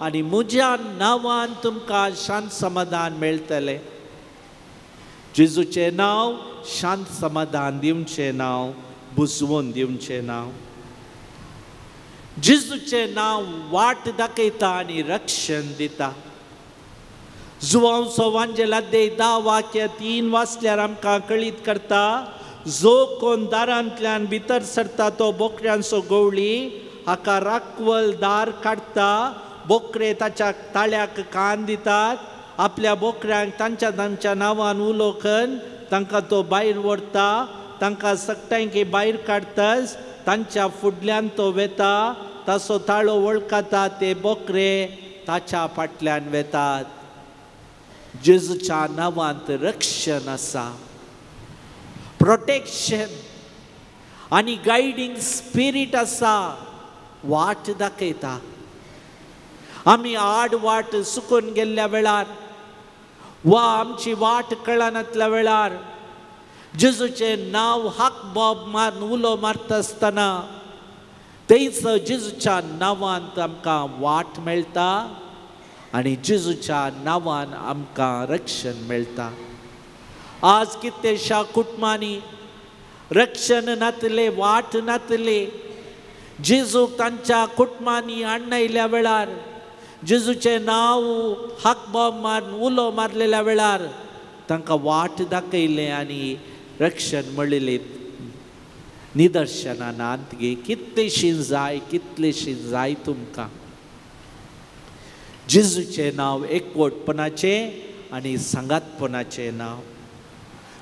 आनी म्हज्या नांवान तुमकां शांत समाधान मेळटलें. जेजूचें नांव शांत समाधान दिवचें नांव, बुजवून दिवचें नांव. जेजूचें नांव वाट दाखयता आनी रक्षण दिता. जुवांवचो वांजेलादे 10:3 वाचल्यार आमकां कळीत करता, जो कोण दारांतल्यान भितर सरता तो बोकड्यांचो गवळी, हाका राखवल दार काडटा, बोकरे ताच्या ताळ्याक कान दितात, आपल्या बोकड्यांक तांच्या नांवान उलोखन तांकां तो भायर व्हरता, तांकां सकटांकी भायर काडटस तांच्या फुडल्यान तो वेता, ताचो ताळो वळखता ते बोकरे ताच्या फाटल्यान वेतात. जेजूच्या नांवांत रक्षण आसा, प्रोटेक्शन आनी गायडींग स्पिरीट आसा, वाट दाखयता. आमी आड वाट चुकून गेल्ल्या वेळार वा आमची वाट कळनातल्या वेळार जेजूचें नांव हाक बोब मारून उलो मारता आसतना थंयसर जेजूच्या नांवान आमकां वाट मेळटा आनी जेजूच्या नांवान आमकां रक्षण मेळटा. आज कितलेशा कुटुंबांनी रक्षण नातले, वाट नातले. जेजूक तांच्या कुटुंबांनी हाडून आयल्या वेळार जेजूचे नांव हाक बॉम्ब मारून उलो मारलेल्या वेळार तांकां वाट दाखयलें आनी रक्षण मेळिल्लें निदर्शनां नांतगी कितलीशीं जाय तुमकां. जेजूचें नांव एकवटपणाचें आनी सांगातपणाचें नांव.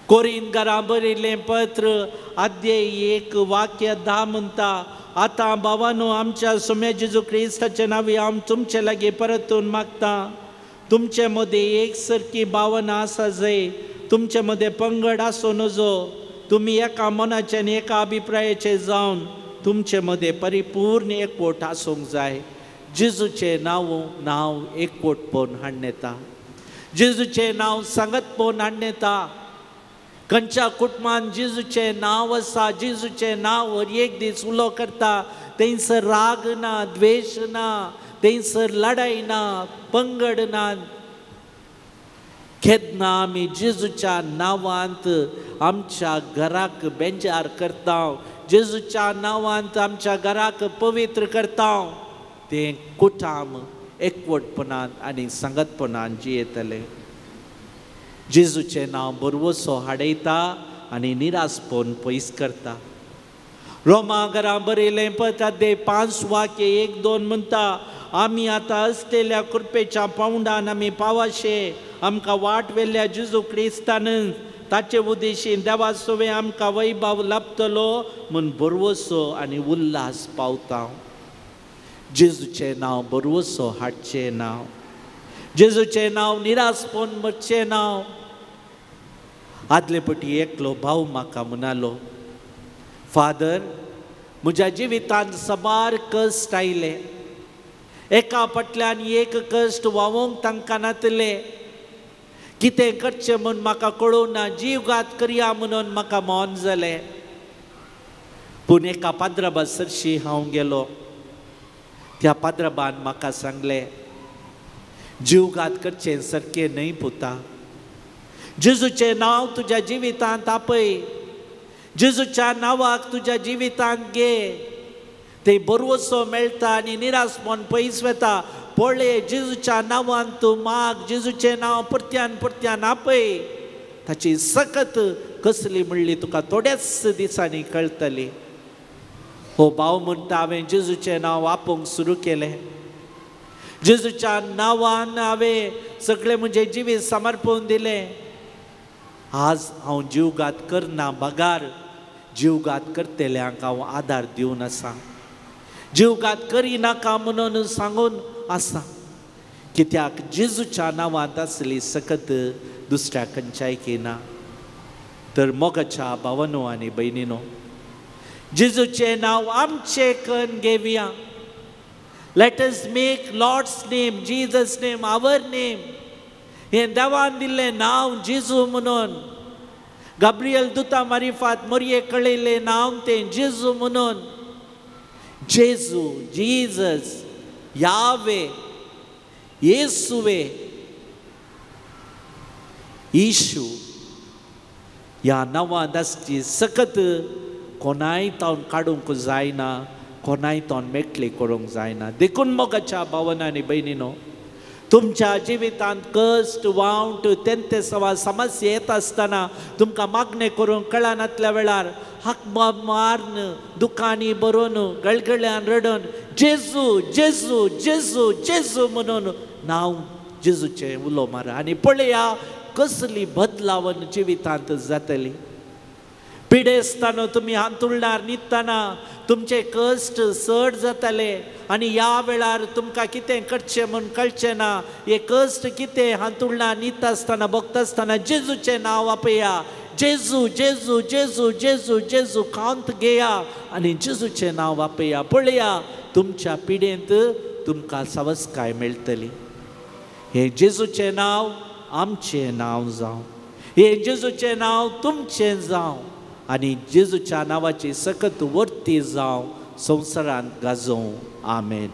कोरिंथकारां बरयल्लें पत्र अध्याय 1 वाक्य 10 म्हणटा, आतां भावांनो आमच्या सोम्या जेजू क्रिस्ताचे नांवी हांव तुमचे लागीं परतून मागतां, तुमचे मदें एकसारकी भावना आसा जाय, तुमचे मदें पंगड आसूं नजो, तुमी एका मनाचे आनी एका अभिप्रायाचे जावन तुमचे मदें परिपूर्ण एकवट आसूंक जाय. जेजूचें नांव एकवटपण हाडून येता. जेजूचें नांव सांगतपण हाडून येता. खंयच्या कुटुंबान जेजूचें नांव आसा, जेजूचें नांव हर एक दीस उलो करता, थंयसर राग ना, द्वेश ना, थंयसर लढाई ना, पंगड ना, केन्ना आमी जेजूच्या नांवांत आमच्या घराक बेंजार करता, जेजूच्या नांवांत आमच्या घराक पवित्र करता. तें कुटुंब एकवटपणांत आनी सांगतपणांत जियेतलें. जेजूचें नांव बरवसो हाडयता आनी निरासपण पयस करता. रोमाकारां बरयलें पत्र अध्याय 5 वाक्य 1-2 म्हणटा, आमी आतां असलेल्या कृपेच्या पावंडान आमी पावाशे, आमकां वाट वेल्ल्या जेजू क्रिस्तान ताचे उद्देशीन देवा सोवे आमकां वैभव लाभतलो म्हूण बरवसो आनी उल्हास पावता. जेजूचें नांव बरवसो हाडचें नांव. जेजूचें नांव निरासपण मरचें नांव. आदले पटी एकलो भाव म्हाका म्हणलो, फादर म्हज्या जिवितांत सबार कश्ट आयले, एका फाटल्यान एक कश्ट व्हांवोवंक तांकां नातले, कितें करचें म्हूण म्हाका कळूना, जीवघात करया म्हणून म्हाका मन जालें. पूण एका पाद्रबा सरशी हांव गेलो. त्या पाद्रबान म्हाका सांगलें, जीवघात करचें सारकें न्हय पुता, जेजूचें नांव तुज्या जिवितांत आपय, जेजूच्या नांवाक तुज्या जिवितांत घे, थंय बरवसो मेळटा आनी निरासपण पयस वता. पळय जेजूच्या नांवान तूं माग, जेजूचें नांव परत्यान आपय, ताची सकत कसली म्हणली तुका थोड्याच दिसांनी कळटली. हो भाव म्हणटा, हांवें जेजूचें नांव आपोवंक सुरू केलें. जेजूच्या नांवान हांवें सगळें म्हजें जिवीत समर्पण दिलें. आज हांव जीवघात करना, बगार जीवघात करतल्यांक हांव आदार दिवन आसा. जीवघात करिनाका म्हणून सांगून आसा, कित्याक जेजूच्या नांवांत आसली सकत दुसऱ्या खंयच्याय ना. तर मोगाच्या भावांनो आनी भयणीनो, जेजूचें नांव आमचें करून घेवया. Let us make lord's name, Jesus name our name. हें देवान दिल्लें नांव जेजू म्हणून. गाब्रियल दुता मारिफात मोरये कळयलें नांव तें जेजू म्हणून. जेजू, जीजस, यावे, येसुवे, इशू ह्या नांवांत आसची सकत कोणाय तावन काडूंक जायना, कोणाय तावन मेकळी करूंक जायना. देखून मोगाच्या भावांनो आनी भयणीनो, तुमच्या जिवितांत कश्ट, वावट, तेंते सवा समस्या येता आसतना तुमकां मागणें करूंक कळनातल्या वेळार हाक मारून, दुकानी बरोवन, गळगळ्यान रडोवन जेजू जेजू जेजू जेजू म्हणून नांव जेजूचें उलो मारा आनी पळया कसली बदलावन जिवितांत जातली. पिडेसतना तुमी हांतुळणार न्हिदतना तुमचे कश्ट चड जाताले आनी ह्या वेळार तुमकां कितें करचें म्हूण कळचें ना. हे कश्ट कितें हांतुळणार न्हिदता आसतना भोगता आसतना जेजूचें नांव आपया. जेजू जेजू जेजू जेजू जेजू कांत घेया आनी जेजूचें नांव आपया. पळया तुमच्या पिडेंत तुमकां सवस्काय मेळटली. हे जेजूचें नांव आमचें नांव जावं, हे जेजूचें नांव तुमचें जावं आनी जेजूच्या नांवाची सकत वर्ती जावं संवसारांत गाजोवं. आमेन.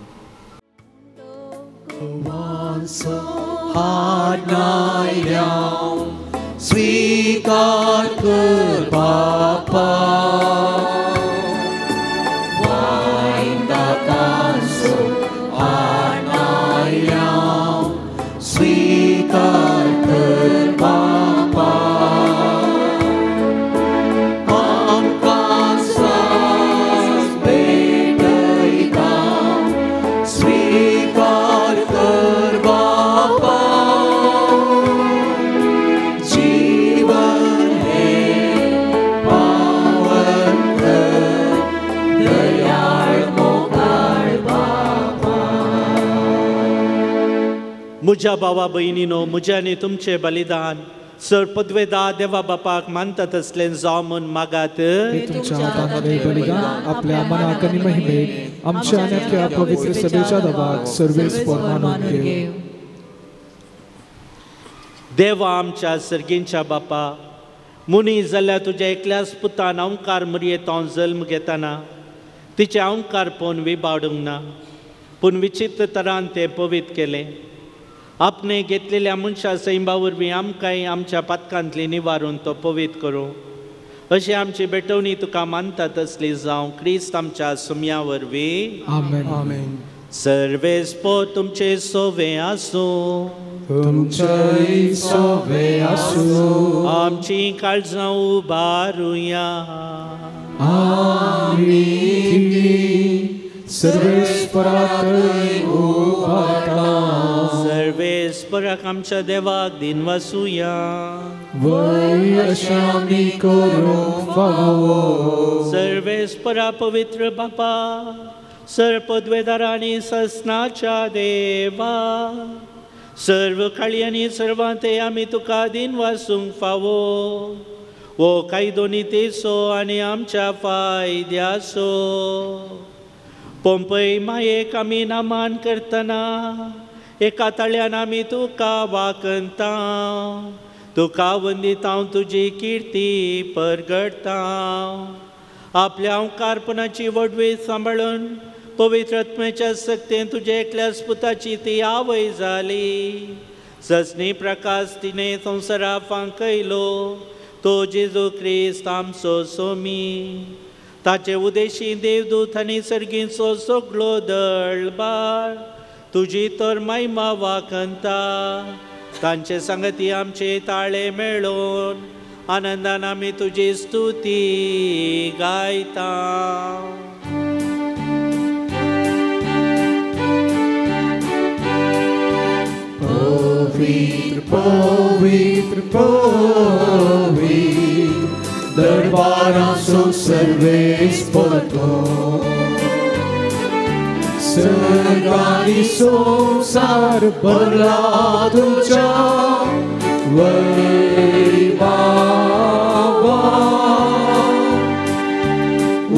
स्वीकार कर बापा, वायंदा कांसो हानाया म्हज्या भावा भयणीनो, म्हजें आनी तुमचें बलिदान सर पदवेदार देवा बापाक मानता तसलें जावं म्हूण मागात. तुमच्या हातामध्ये बलिदान आपल्या मनाक आनी महिमेक आमच्या आनी अख्ख्या पवित्र सभेच्या दबाक सर्वेस्पर मानून घेव. देवा आमच्या सर्गींच्या बापा, मुनी जाल्यार तुज्या एकल्याच पुतान अवंकार मरयेतां जल्म घेतना तिचे अवंकार पोवन विबाडूंक ना, पूण विचित्र तरान तें पवित्र केलें. आपणे घेतलेल्या मनशा सैमा वरवीं आमकांय आमच्या पातकांतली निवारून तो पवित्र करूं. अशी आमची बेटवणी तुका मानता तसली जावं क्रिस्त आमच्या सुम्या वरवीं. आमेन. आमेन. सर्वेस्पर तुमचे सोवे आसूं. तुमचेय सोवे आसूं. आमची काळजां उबारुया. आमी सर्वेस्पराकय उबारता. सर्वेस्पराक आमच्या देवाक दिन वासुया. वय अशें आमी करूंक फावो. सर्वेस्परा पवित्र बापा, सर पदवेदार आनी ससनाच्या देवा, सर्व काळी आनी सर्वांते आमी तुका दिन वासूंक फावो. वो कायदोनी तेसो आनी आमच्या फायद्यासो. पोंपय मायेक आमी नामान करतना एका ताळ्यान आमी तुका वाकनता. तुका वंदिता तुजी किर्ती परगडता. आपल्या अवकारपणाची वडवी सांबाळून पवित्र आत्म्याच्या सक्तेन तुजे एकल्याच पुताची ती आवय जाली. ससनी प्रकाश तिने संवसारा फांकयलो. तो जेजू क्रिस्त आमचो सोमी. ताचे उदेशी देवदूत आनी सर्गीचो सगळो दळबार तुजी तर महिमा वाकनता. तांचे संगती आमचे ताळे मेळोवन आनंदान आमी तुजी स्तुती गायता. पवित्र पवित्र पवित्र दरबाराचो सर्वेस्पर तो. सर्गानी संसार भरला तुझ्या वैभवा.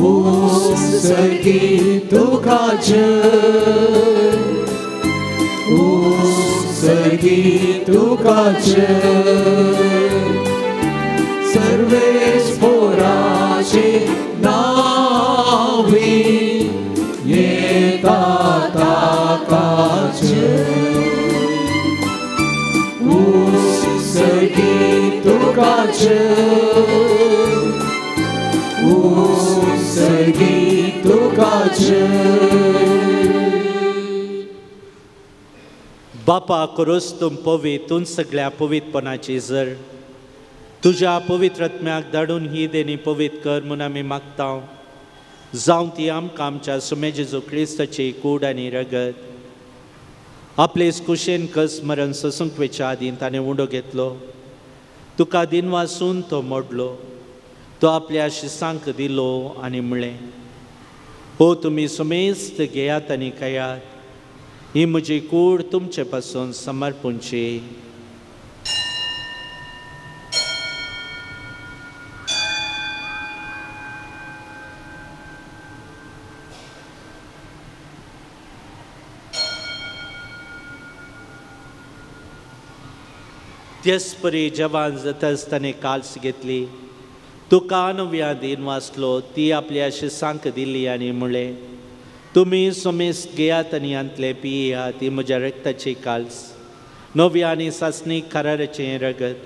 उत्सर्गी तुका जय. उत्सर्गी तुका जय. सर्वेस्पराचे नावी येता ताका जय. उत्सर्गी तुका जय. उत्सर्गी तुका जय. बापा करोस तुम पवित्र, तूं सगळ्या पवित्रपणाची जर तुझ्या पवित्र आत्म्याक धाडून ही देणी पवित्र कर म्हूण आमी मागता. जावं ती आमकां आमच्या सुमे जेजू क्रिस्ताची कूड आनी रगत आपले कुशेन कस मरण ससूंकवेच्या आदीन ताणें उंडो घेतलो. तुका दिन वासून तो मोडलो. तो आपल्या शिसांक दिलो आनी म्हणलें, हो तुमी सुमेस्त घेयात आनी खायात. ही म्हजी कूड तुमचे पासून समर्पूंची. तेसपरी जवान जाताच ताणें काल्स घेतली. तुका नव्या दिन वाचलो. ती आपल्या शिसांक दिली आनी म्हणलें, तुमी सोमेस्त घेयात आनी अंतले पियात. ती म्हज्या रक्ताची काल्स, नव्या आनी सासणीक कराराचें रगत.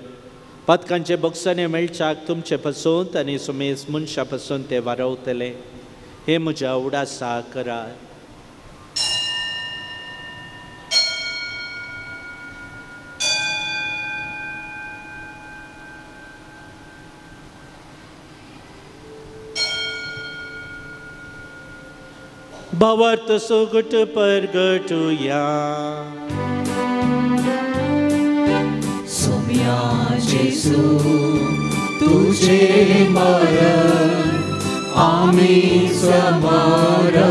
पातकांचे बॉक्साने मेळच्याक तुमचे पासून आनी सोमेस्त मनशा पासून ते वारवतले. हे म्हज्या उडासा करात. भावार्थ सोगट परगटुया. सोम्या जेजू तुझे मरण आमी समरंता.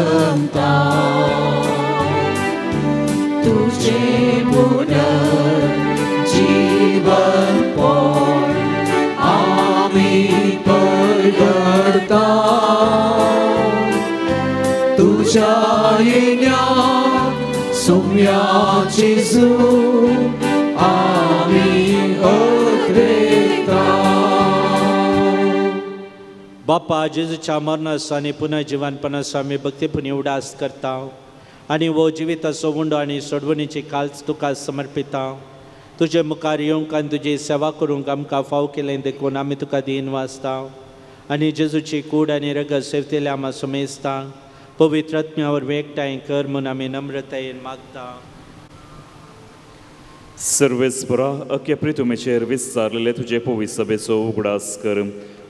तुझे पुनरुत्थान तुझ्या येण्यात सोम्या जेजू आम्ही अद्रेता. बापा जेजूच्या मरणास आणि पुन्हा जिवनपणास आम्ही भक्तीपुनी उडास करता आणि वो जिविताचो उंडो आणि सोडवणीची काल्च तुका समर्पिता. तुझे मुखार येवंक आनी तुजी सेवा करूंक आमकां फाव केलें देखून आमी तुका दीन वाजता आनी जेजूची कूड आनी रगत सेवतेले आम्हा सुमेजता. पवित्र आत्म्यावर एकठांय कर म्हूण आमी नम्रतायेन मागता. सर्वेस्परा अख्खे प्रितुमेचेर विस्तारलेले तुजे पवित्र सभेचो उगडास कर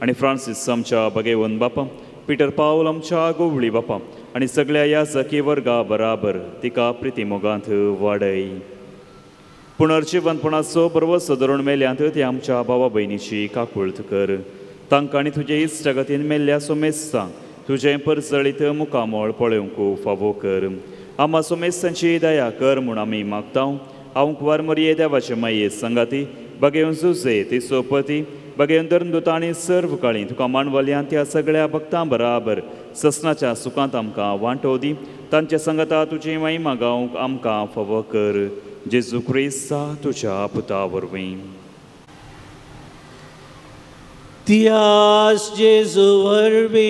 आनी फ्रांसीस आमच्या भगेवन बापा, पिटर पावल आमच्या गोवळी बापा आनी सगळ्या याजकी वर्गा बराबर तिका प्रितीमोगांत वाडय. पुनर्जीवनपणाचो बरो सदरून मेल्यांत ते आमच्या भावा भयणीची काकुळट कर. तांकां आनी तुजे इश्टगतीन मेल्ल्या सोमेस्तां तुजें परसळीत मुखामोळ पळोवंक फावो कर. आम्हा सोमेस्तांची दया कर म्हूण आमी मागता. हांव कुंवार मरिये देवाचे माये संगाती बगेवन जुजे ती सोपती बगेवन धर्मदूत आनी सर्व काळी तुका मांडवल्यान त्या सगळ्या भक्तां बराबर ससनाच्या सुखांत आमकां वांटो दी. तांच्या संगता तुजी महिमा गावंक आमकां फावो कर. जेजू क्रिस्ता तुज्या पुता वरवीं. त्यास जेजू वरवीं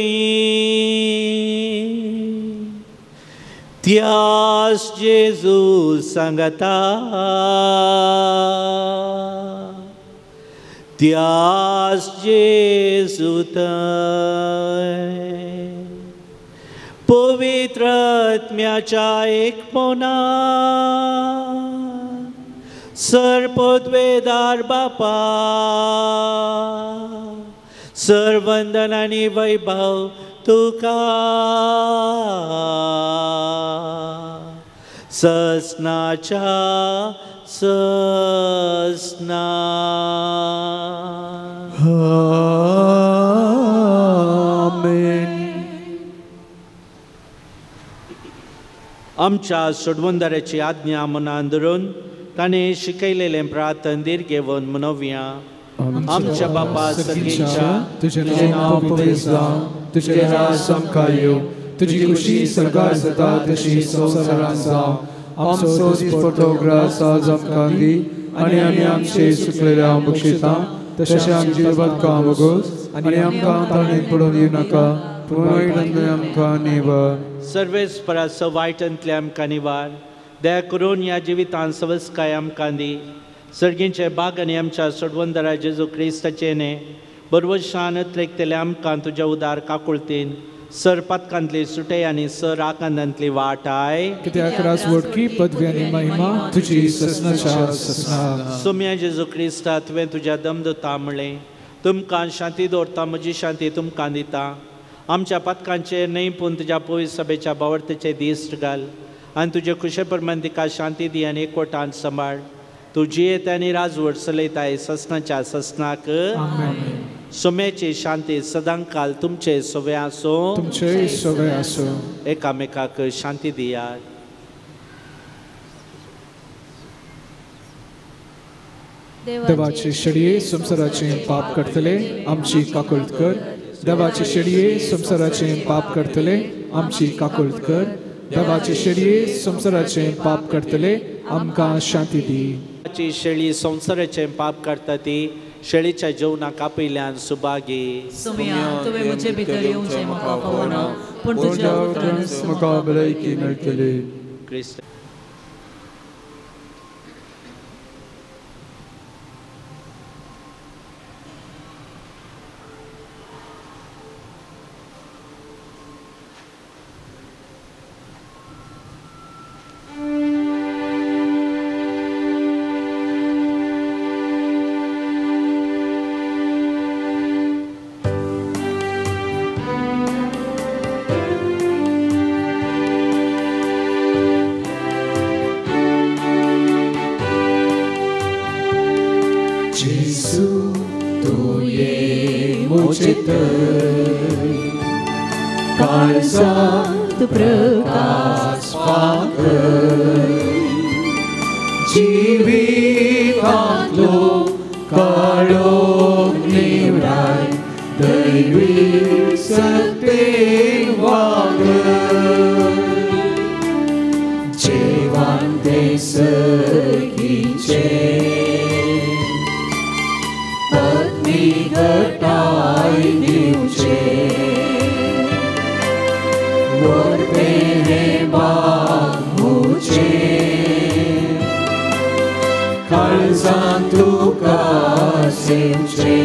त्यास जेजू सांगता त्यास जेजू पवित्र आत्म्याच्या एकपणा सर्वोद्वेदार बापा सर्वंदन आनी वैभव तुका ससनाच्या ससना. आमेन. आमच्या सोडवंदाऱ्याची आज्ञा मनांत धरून ताणें शिकयलेलें प्रार्थन दीर घेवन मनोवया. आमच्या बापा सर्गीच्या तुझें नांव पवित्र जावं, तुझें राज आमकां येवं, तुजी खुशी स्वर्गार जाता तशी संवसारांत जावं. आमचो दिसपट्टो ग्रास आज आमकां दी आनी आमी आमचे चुकलेल्या बक्षिता तशें आमची बदकां वगोस आनी आमकां ताणें पडून दिवं नाका पूण वायटांतल्यान आमकां निवार. सर्वेस्पराचो वायटांतले आमकां निवार. दया करून ह्या जिवितांत सवस्काय आमकां दी. सर्गीचे बाग आनी आमच्या सोडवंदरा जेजू क्रिस्ताचे न्हे बरवशान लेखतले आमकां तुज्या उदार काकुळतीन सर पथकांतली सुटय आनी सर आकांतांतली वाटाय. कित्याक राजवटकी पदवी आनी महिमा तुजी ससनाच्या ससना. सोम्या जेजू क्रिस्ता तुवें तुज्या दमदुता म्हणलें तुमकां शांती दवरता म्हजी शांती तुमकां दिता. आमच्या पथकांचेर न्हय पूण तुज्या पवित्र सभेच्या बावडतेचे दिश्ट घाल आनी तुजे खुशे प्रमाण तिका शांती दी आनी एकवटान सांबाळ. तुजी येता आनी राजवट चलयताय ससनाच्या ससनाक. सोम्याची शांती सदां काल तुमचे सोवे आसो. तुमचे सोवे आसो. एकामेकाक शांती दियात. देवाचे शेडये संसाराचे पाप करतले आमची काकुळट कर. देवाचे शेडये संसाराचे पाप करतले आमची काकुळट कर. देवाचे शेडये संसाराचे पाप करतले आमकां शांती दी. शेळी संसाराचे पाप करता ती शेळीच्या जेवणाक आपयल्यान सुभागी. सोम्या तुवें म्हजे भितर येवचें म्हाका कळना पूण तुज्या उतरान म्हाका भलायकी मेळटली. क्रिस्त काळजात प्रकाश पाकर जिवितांतलो काळोख निवडाय दैवी सत्तेन वागर. वाचेवचे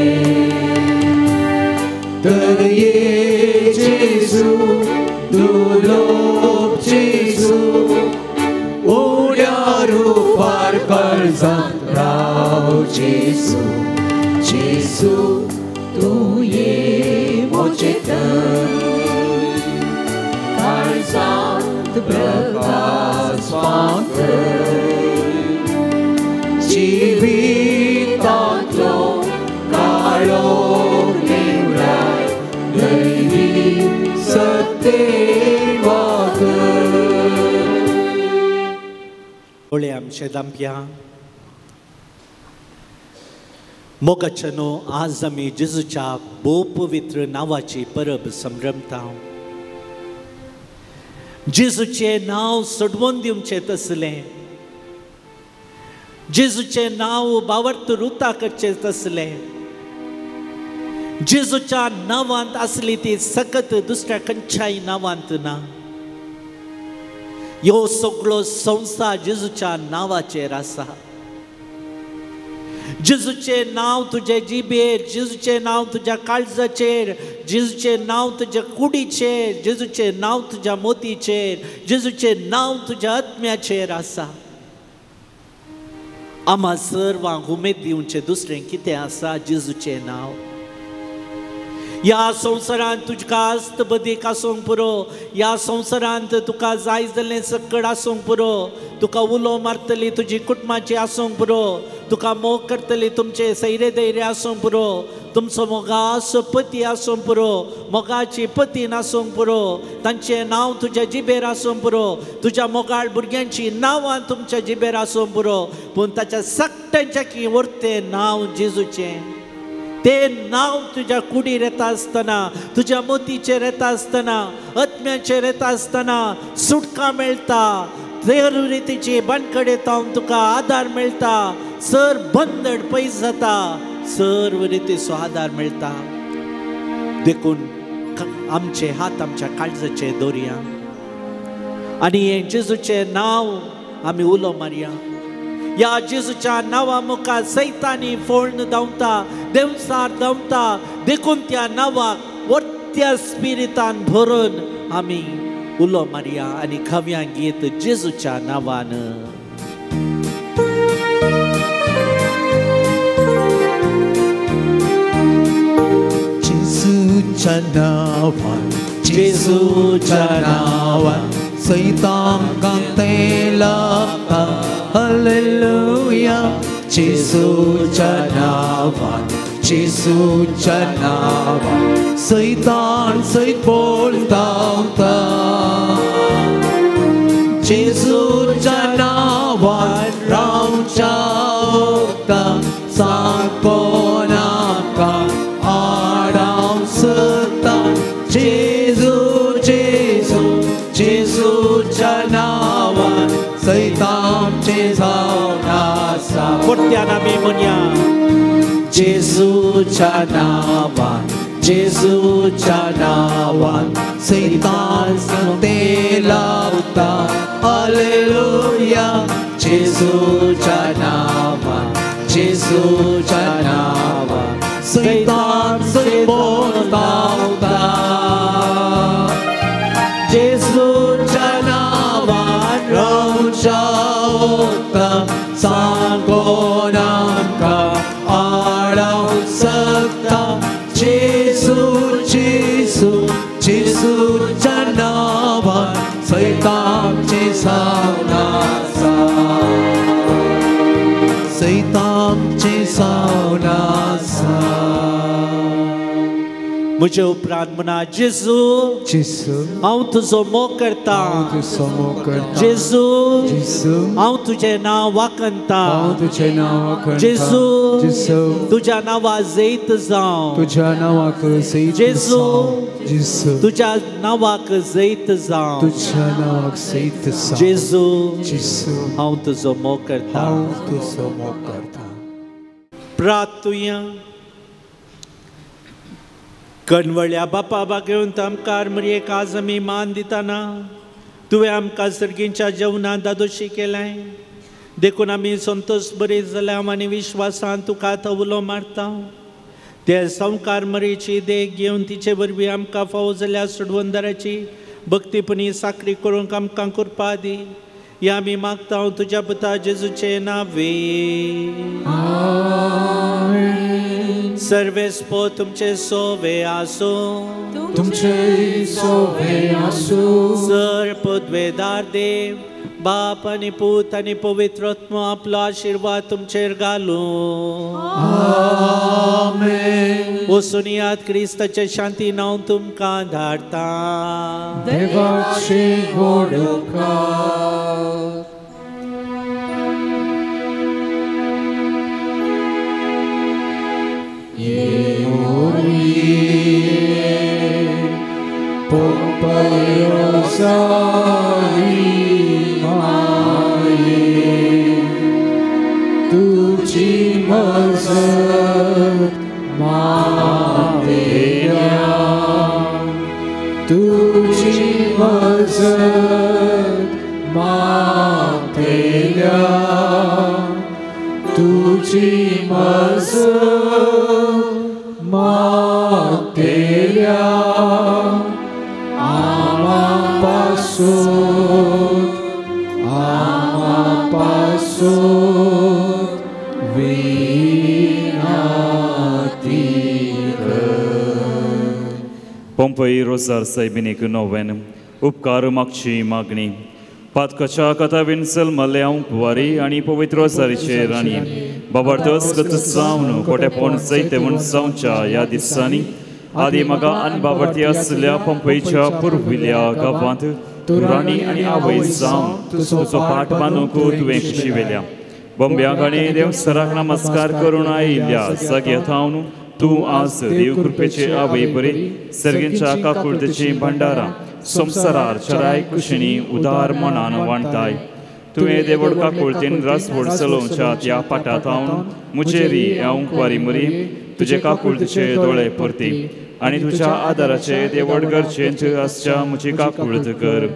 तर ये जेजू दुलोक जेजू उड्या रुपार काळजांत राव जेजू जेजू तूं ये मोचे काळजांत प्रकाश जिवितांतलो काळोख निवडाय दैवी सत्तेन वागर ओळे आमचे दांप्या मोगाच्या न्हू आज आमी जेजूच्या भोव पवित्र नांवाची परब संभ्रमता जेजूचे नांव सोडवून दिवचें तसलें जेजूचें नांव बावर्त रुता करचें तसलें जेजूच्या नांवांत आसली ती सकत दुसऱ्या खंयच्याय नांवांत ना ह्यो सगळो संवसार जेजूच्या नांवाचेर आसा जेजूचें नांव तुजे जिबेर जेजूचें नांव तुज्या काळजाचेर जेजूचें नांव तुज्या कुडीचेर जेजूचें नांव तुज्या मोतीचेर जेजूचें नांव तुज्या आत्म्याचेर आसा आम्हा सर्वांक उमेद दिवचें दुसरें कितें आसा जेजूचें नांव ह्या संवसारांत तुका आस्त बदीक आसूंक पुरो ह्या संवसारांत तुका जाय जाल्लें सकड आसूंक पुरो तुका उलो मारतली तुजी कुटुंबाची आसूंक पुरो तुका मोग करतली तुमचे सैरे धैर्य आसूंक पुरो तुमचो मोगाचो पती आसूंक पुरो मोगाची पतीन आसूंक पुरो तांचें नांव तुज्या जिबेर आसूंक पुरो तुज्या मोगाळ भुरग्यांची नांवां तुमच्या जिबेर आसूंक पुरो पूण ताच्या सक्त्यांच्या की व्हरतें नांव जेजूचें तें नांव तुज्या कुडीर येता आसतना तुज्या मोतीचेर येता आसतना आत्म्याचेर येता आसतना सुटका मेळटा देर रितीची बांदकड येता तुका आदार मेळटा सर बंदड पयस जाता सर्व रितीचो आदार मेळटा देखून आमचे हात आमच्या काळजाचे दवरया आनी हें जेजूचें नांव आमी उलो मारया ह्या जेजूच्या नांवा मुखार सैतानी फोळण धांवता देवसार धांवता देखून त्या नांवाक वर्त्या स्पिरितान भरून आमी उलो मारया आनी खव्या गीत जेजूच्या नांवान जेजूच्या नांवान जेजूच्या नांवान सैतांका तें लागता हालेलुया जेजूच्या नांवान जेजूच्या नांवान सैतान सैत बोल धांवता जेजूच्या नांवान रावच्या ओगता सारको नाका आडाव सत्ता जेजू जेजू जेजूच्या नांवान सैतानचे जावन आसा परत्यान आमी म्हणया जेजूच्या नांवान जेजूच्या नांवान सैतान ते लावता हालेलुया जेजूच्या नांवान जेजूच्या नांवान सैतान सैत धांवता जेजूच्या नांवान रावच्या ओगता सांगो नामका आडाव सकता जेजू जेजू जेजूच्या नांवान सैतानचे सावन आसा सैतानचे सावन आसा म्हजे उपरांत म्हणा जेजू जेजू हांव तुजो मोग करता तुजो मोग करता जेजू जेजू हांव तुजें नांव वाखणता हांव तुजें नांव वाखणटा जेजू जेजू तुज्या नांवा जैत जावं तुज्या नांवाक जैत जेजू जावं जेजू तुज्या नांवाक जैत जावं तुज्या नांवाक जैत जावं जेजू जेजू हांव तुजो मोग करता हांव तुजो मोग करता प्रार्थुया कणवळ्या बापा बागेवंत आमकां मरयेक आज आमी मान दिताना तुवें आमकां सर्गींच्या जेवणांत दादोशी केलें देखून आमी संतोष बरी जाल्या आनी विश्वासान तुका उलो मारता ते संवकार मरेची देख घेवन तिचे वरवीं आमकां फावो जाल्या सोडवंदराची भक्तीपणी साखरी करूंक आमकां करपा दी या आमी मागता तुज्या पुता जेजूचे नावे सर्वेस्पो तुमचे सोवे आसो तुमचे सोवे आसो सर पदवेदार देव बाप आनी पूत आनी पवित्र आत्मा आपलो आशीर्वाद तुमचेर घालूं वचून याद क्रिस्ताचे शांतीन हांव तुमकां धाडटा देवाचे गोडकार तुझी मजत मातेया तुझी मजत मातेया तुझी मजत मातेया पंपई रोजार सायबिनीक नोवेन उपकार मागची मागणी पातकाच्या कथावीन सलमले हांव वारी आनी पवित्र रोजारीचे राणी बाबार्थस गत जावन कोटेपण जायते म्हण जावच्या ह्या दिसांनी आदी म्हाका अनबावर्थी आसल्या पंपईच्या पुर्विल्या गांवांत तूं राणी आनी आवय जावन तुजो पाठ बांदूंक तुवें खुशी वेल्या बंब्याक आनी देवसराक नमस्कार करून आयिल्ल्या जाग्या थावन तूं आज देव कृपेचे आवय बरी सर्गेंच्या काकुळतेची भंडारा संवसारार चराय कुशिणी उदार मनान वाणताय तुवें देवड काकुळतेन रसवड चलोवच्या त्या पाटात हांव मुजेरी हांव वारी मरी तुजे काकुळतेचे दोळे परती आनी तुज्या आदाराचे देवड गरजेंत आसच्या म्हजी काकुळत कर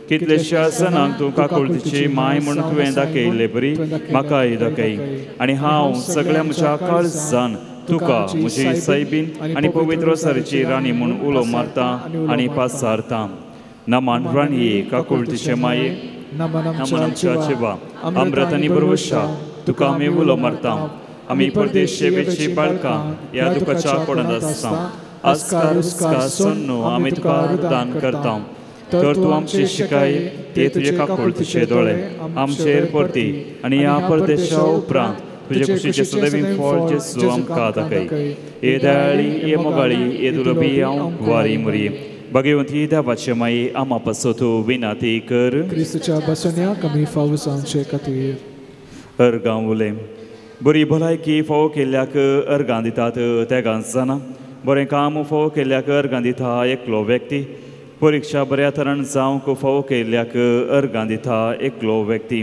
कितलेशा सणांक तूं काकुळतेची माय म्हूण तुवें दाखयले बरी म्हाकाय दाखय आनी हांव सगळ्या म्हज्या काळजान तुका म्हजी सायबीन आनी पवित्र सारीची राणी म्हूण उलो मारता आनी पासारता नमान राणये काकुळतेचे माये नमन आमच्या जिवा अमृत आनी बरवशा तुका आमी उलो मारता आमी परदेश सेवेची बाळकां ह्या दुखाच्या कोणात आसता आस्कार उस्कार सोन्नो आमी तुका दान करता तर तूं आमची शिकाय ते तुजे काकुळतेचे दोळे आमचेर परती आनी ह्या परदेशा उपरांत तुजे खुशीचे सदैवीं फळ जेजू आमकां दाखय हे दयाळी हे मोगाळी हे दुलबी हांव वारी मरी भगवंती देवाचे माये आमा पासो तूं विनाती कर क्रिस्तच्या बसण्या कमी फावो जावचे खातीर अर्गां उलय बरी भलायकी फावो केल्ल्याक अर्गां दितात तेगां जाणा बरें काम फावो केल्ल्याक अर्गां दिता एकलो व्यक्ती परिक्षा बऱ्या तरेन जावंक फावो केल्ल्याक अर्गां दिता एकलो व्यक्ती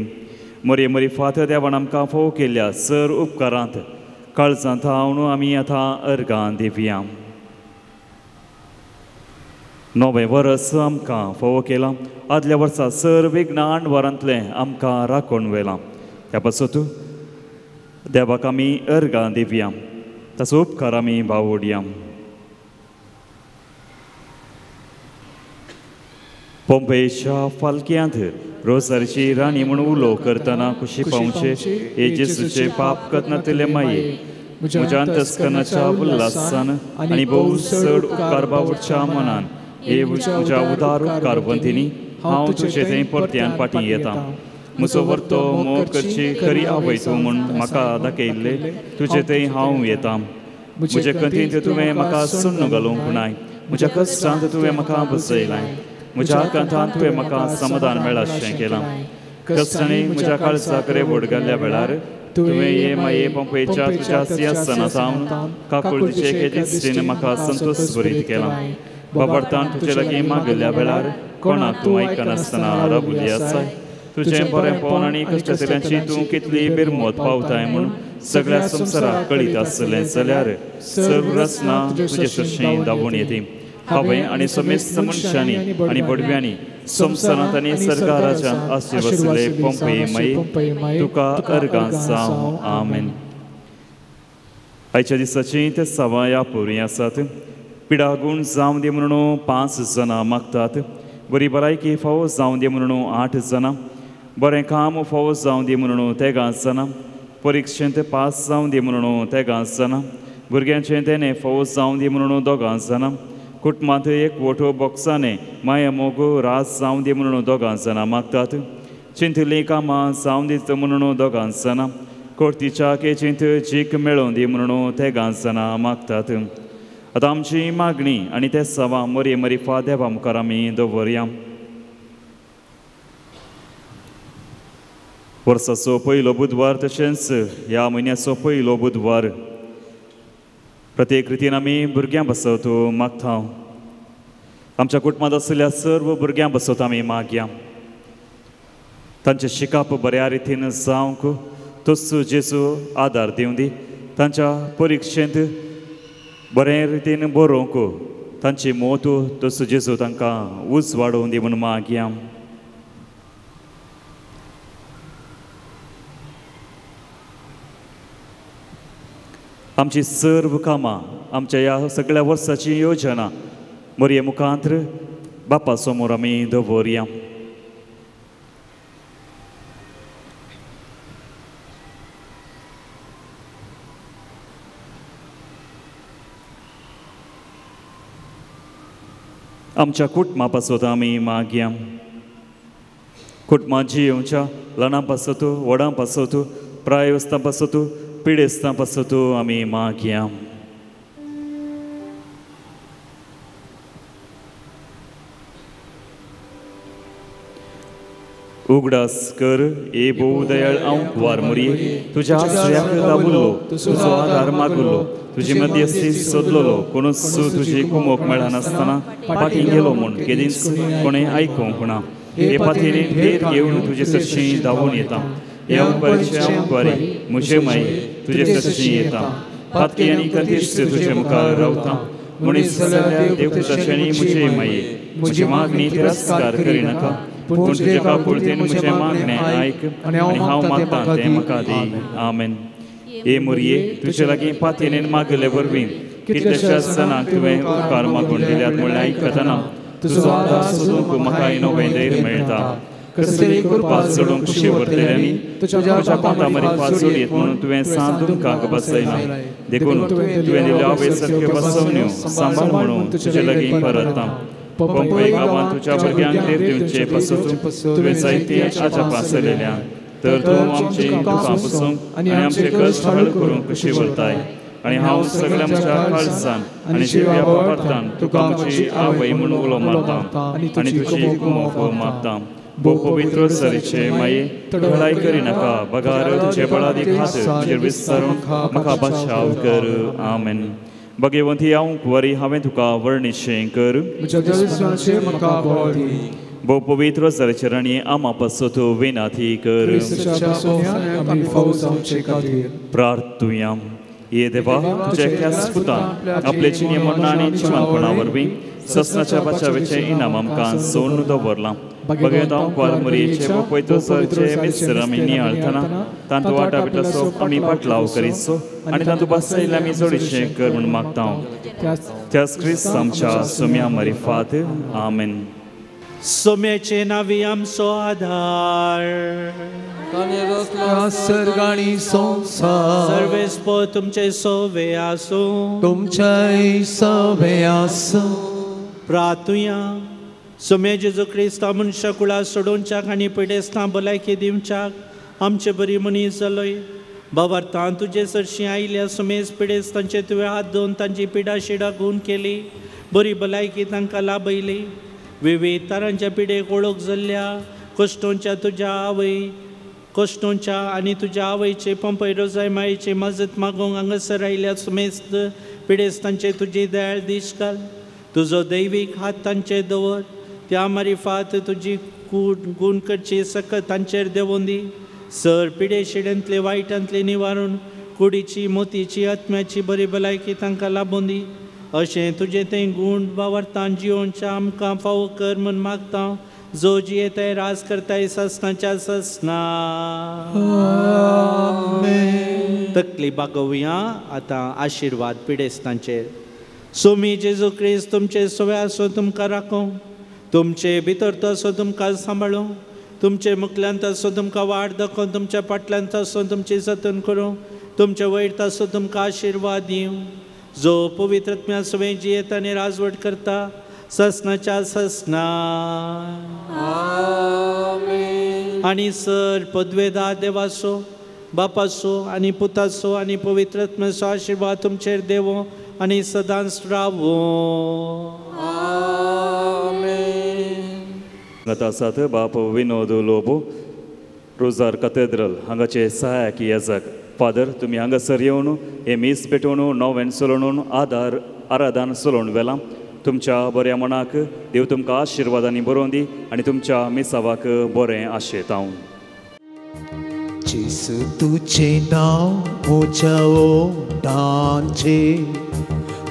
मरी मरी फात देवान आमकां फावो केल्ल्या सर उपकारांत काळजांत हांव आमी आतां अर्गां दिवया नवें वर्स आमकां फावो केलां आदल्या वर्सा सर विज्ञान वरांतलें आमकां राखून व्हेलां त्या पासत देवाक आमी अर्गां दिवया ताचो उपकार आमी भावोडया पंपईच्या फालक्यांत रोजारीची राणी म्हूण उलो करतना खुशी पावचे हे जेजूचे पाप कतनातले माये म्हज्या अंतस्करणाच्या उल्हासान आनी भोव चड उपकार बावडच्या मनान हे म्हज्या उदार उपकारवंतीनी हांव तुजे थंय परत्यान फाटीं येता म्हजो वर्तो मोग करची खरी आवय तूं म्हूण म्हाका दाखयल्ले तुजे थंय हांव येता म्हजे कथेंत तुवें म्हाका सुन्न घालूंक नाय म्हज्या कश्टांत तुवें म्हाका बसयलाय म्हज्या कंठांत तुवें म्हाका समाधान मेळाशें केलां कश्टांनी म्हज्या काळजाक रेवड घाल्ल्या वेळार तुवें हे माये पंपईच्या तुज्या सिंहासनांत हांव काकुळतेचे एके दिश्टीन म्हाका संतोश भरीत केलां बाबर्थान तुजे लागीं मागल्या वेळार कोणाक तूं आयकनासतना राबुली आसाय तुजें बरेंपण आनी कश्टतल्यांची तूं कितली बिरमोत पावताय म्हूण सगळ्या संवसाराक कळीत आसलें जाल्यार सर्व रचना तुजे चर्चें दावून येती हांवें आनी समेस्त मनशांनी आनी बडव्यांनी संवसारांत आनी सरकाराच्या आशिर्वासले पंपये माये तुका अर्गां जावं. आमेन. आयच्या दिसाची ते सवाया पुरी आसात. पिडागूण जावं दी म्हणून 5 जाणां मागतात. बरी भलायकी फावो जावं दी म्हणून 8 जाणां. बरें काम फावो जावं दी म्हणून 13 जाणां. परिक्षेंत पास जावं दी म्हणून 13 जाणां. भुरग्यांचें तेणे फावो जावं दी म्हणून 2 जाणां. कुटुंबांत एकवटो बोक्साने माया मोगो रास जावं दी म्हणून 2 जाणां मागतात. चिंतली कामां जावं दित म्हणून 2 जाणां. कोर्तीच्या केचींत जीक मेळोवन दी म्हणून 13 जाणां मागतात. आतां आमची मागणी आनी ते सवा मरी मरी देवा मुखार आमी दवरया. वर्साचो पयलो बुधवार तशेंच ह्या म्हयन्याचो पयलो बुधवार प्रत्येक रितीन आमी भुरग्यां बसत मागता. आमच्या कुटुंबांत आसलेल्या सर्व भुरग्यां बसत आमी मागया. तांचें शिकप बऱ्या रितीन जावंक तोच जेजू आदार दिवं दी. तांच्या परिक्षेंत बरे रितीन बरोवंक तांची मोत तोच जेजू तांकां उंच वाडोवन दी म्हूण मागया. आमची सर्व कामां आमच्या ह्या सगळ्या वर्साची योजना मोरये मुखांत्र बापा समोर आमी दवरया. आमच्या कुटुंबा पासत आमी मागया. कुटुंबां जियोवच्या ल्हानां पासत व्हडां पासत प्रायस्तां पासत पिडेस्तां पासत आमी मागया. उगडास कर ए भोव दयाळ हांव वार मोरये तुज्या आश्रयाक लाभुल्लो तुजो आदार मागुल्लो तुजी मध्यस्थी सोदलोलो कोणूच तुजी कुमोक मेळनासतना फाटीं गेलो म्हूण केदींच कोणें आयकूंक ना. हे पातेरी फेर घेवन तुजे सरशी धांवून येता. हे उपकारचे उपकारी म्हजे माये तुजे सरशी येता. पातकी आनी कथीच तुजे मुखार रावता. मनीस जाल्यार देवपुताच्यानी म्हजे माये म्हजी मागणी तिरस्कार करिनाका. पूण तुजे काकुळतेन म्हजें मागणें आयक आनी हांव मागतां तें म्हाका दी. आमेन. हे मोरये तुजे लागीं पातयेन मागले वरवीं कितल्याशाच जाणांक तुवें उपकार मागून दिल्यात म्हळ्यार आयकतना तुजो आदार सोदूंक म्हाकाय नवें धैर्य मेळटा. कसली कृपा चडूंक शिवरतल्यांनी तुज्या पांता मरी पाचोडयेत म्हणून तुवें सांत दुखाक बसयना. देखून तुवें दिल्यो आवेसारक्यो बसवण्यो सांबाळ म्हणून तुजे लागीं परतां. पंपय गांवांत तुज्या भुरग्यांक देर दिवचे पासून तुवें जायती आजा पासयलेल्या तर तूं आमची दुखां पुसूंक आनी आमचे कश्ट हळ करूंक शिवरताय. आनी हांव सगळ्या म्हज्या काळजान आनी जिव्या वापरतान तुका आमची आवय म्हूण उलो मारतां आनी तुजी कुमोक मागतां. भोव पवित्र सरीचे माये भलाय करिनाका बगार तुजे बळादी खातीर म्हजेर विस्तारूंक म्हाका बचाव कर. आमेन. भगवंती हांव वरी हांवें तुका वर्णिशें कर. भोव पवित्र सरीचे राणी आमा पासत विनाती कर. प्रार्थुया. ये देवा तुज्या एकल्या सुपुतान आपले जिणे मरणा आनी जिवंतपणा वरवीं ससनाच्या बचावेचें इनाम आमकां सोडून दवरलां. भगवंत हांव कुवार मोरयेचे वो पवित्र सरचे मिस्र आमी नियाळतना तांतू वाटा भितरचो आमी पाटलाव करीचो आनी तांतू बसयले आमी जोडीचें कर म्हूण मागता. त्याच क्रिस्त आमच्या सोम्या मरिफात. आमेन. सोम्याचे नावी आमचो आधार सर्गाणी संसार सर्वेस्पो तुमचे सोवे आसूं तुमचे सवे आसूं. प्रार्थुया. सोम्या जेजू क्रिस्ता मनशा कुळा सोडोवच्याक आनी पिडेस्तां भलायकी दिवच्याक आमचे बरी मनीस जालोय. बाबार्थां तुजे चडशीं आयिल्ल्या सोमेज पिडेस्तांचे तुवें हात धरून तांची पिडा शिडा गुण केली. बरी भलायकी तांकां लाभयली. विविध तरांच्या पिडेक वळख जाल्ल्या कश्टोंच्या तुज्या आवय कश्टोंच्या आनी तुज्या आवयचे पंपय रोजाय मायेची मजत मागोवंक हांगासर आयिल्ल्या सुमेस्त पिडेस्तांचे तुजी दयाळ दिश घाल. तुजो दैवीक हात तांचेर दवर. त्या मारिफात तुजी गूण करची सकत तांचेर देंवोवन दी. सर पिडे शिड्यांतले वायटांतले निवारून कुडीची मोतीची आत्म्याची बरी भलायकी तांकां लाभोवन दी. अशें तुजें तें गूण वावरतां जियोनच्या आमकां फावो कर म्हूण मागता जो जियेताय राज करताय ससनाच्या ससना तकली बागोवया आतां आशिर्वाद पिडेस्तांचेर सोमी जेजू क्रिस्त तुमचे सवे आसो तुमकां राखो तुमचे भितर तो असो तुमकां सांबाळूं तुमचे मुखल्यांत असो तुमकां वाड दाखोवन तुमच्या फाटल्यांत असो तुमची जतन करूं तुमच्या वयर असो तुमकां आशिर्वाद दिवं जो पवित्रत्म्या सवे जियेत आनी राजवट करता ससनाच्या ससना आनी सर पदवेदा देवासो बापासो आनी पुतासो आनी पवित्रत्म्याचो आशिर्वाद तुमचेर देवो आनी सदांच रावो आसात बाप विनोद लोबो रोजार कथेड्रल हांगाचे सहाय्यक याजक फादर तुमी हांगासर येवन हे मीस पेटोवन नवें चलोवन आराधन चलोवन वेलां तुमच्या बऱ्या मनाक देव तुमकां आशिर्वादांनी बरोवन दी आनी तुमच्या मिसावाक बरें आशेत हांव जेसू तुझे नाव म्हज्या ओठांचे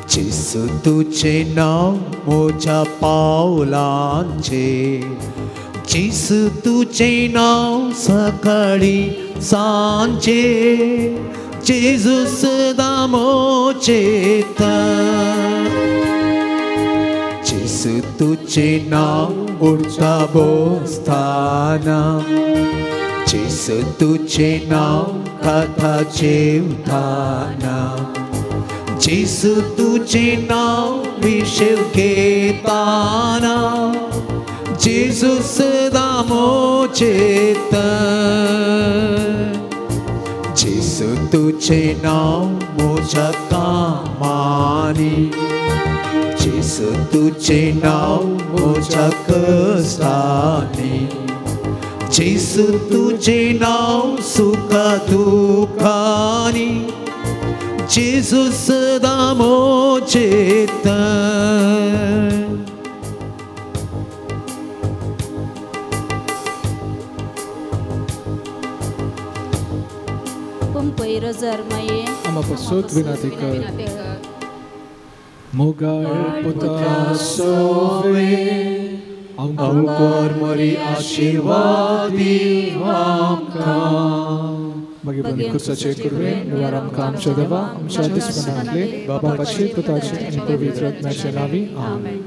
जेसू तुझे नाव म्हज्या पावलांचे जेसू तुझे नाव सकाळी सांजे जेजू सदां मोचेत जेसू तुझे नाव उठता बसताना जेसू तुझे नाव खाता जेवताना जेसू तुझे नाव विशेव घेताना जेजू सदां मोचेत जेसू तुझे नाव म्हज्या कामांनी जेसू तुझे नाव म्हज्या कश्टांनी जेसू तुझे नाव सुखा दुखांनी जेजू सदां मोचेत पंपई रोजार माये Ama pasot vinatika Mogar puta sove Angkor mari आशीर्वादी आमका Bagi kursaचे kurve niwaram kam शोधवा आमच्या दिसपणातले बापाचे पुताचे आणि पवित्र आत्म्याचे नावी आमेन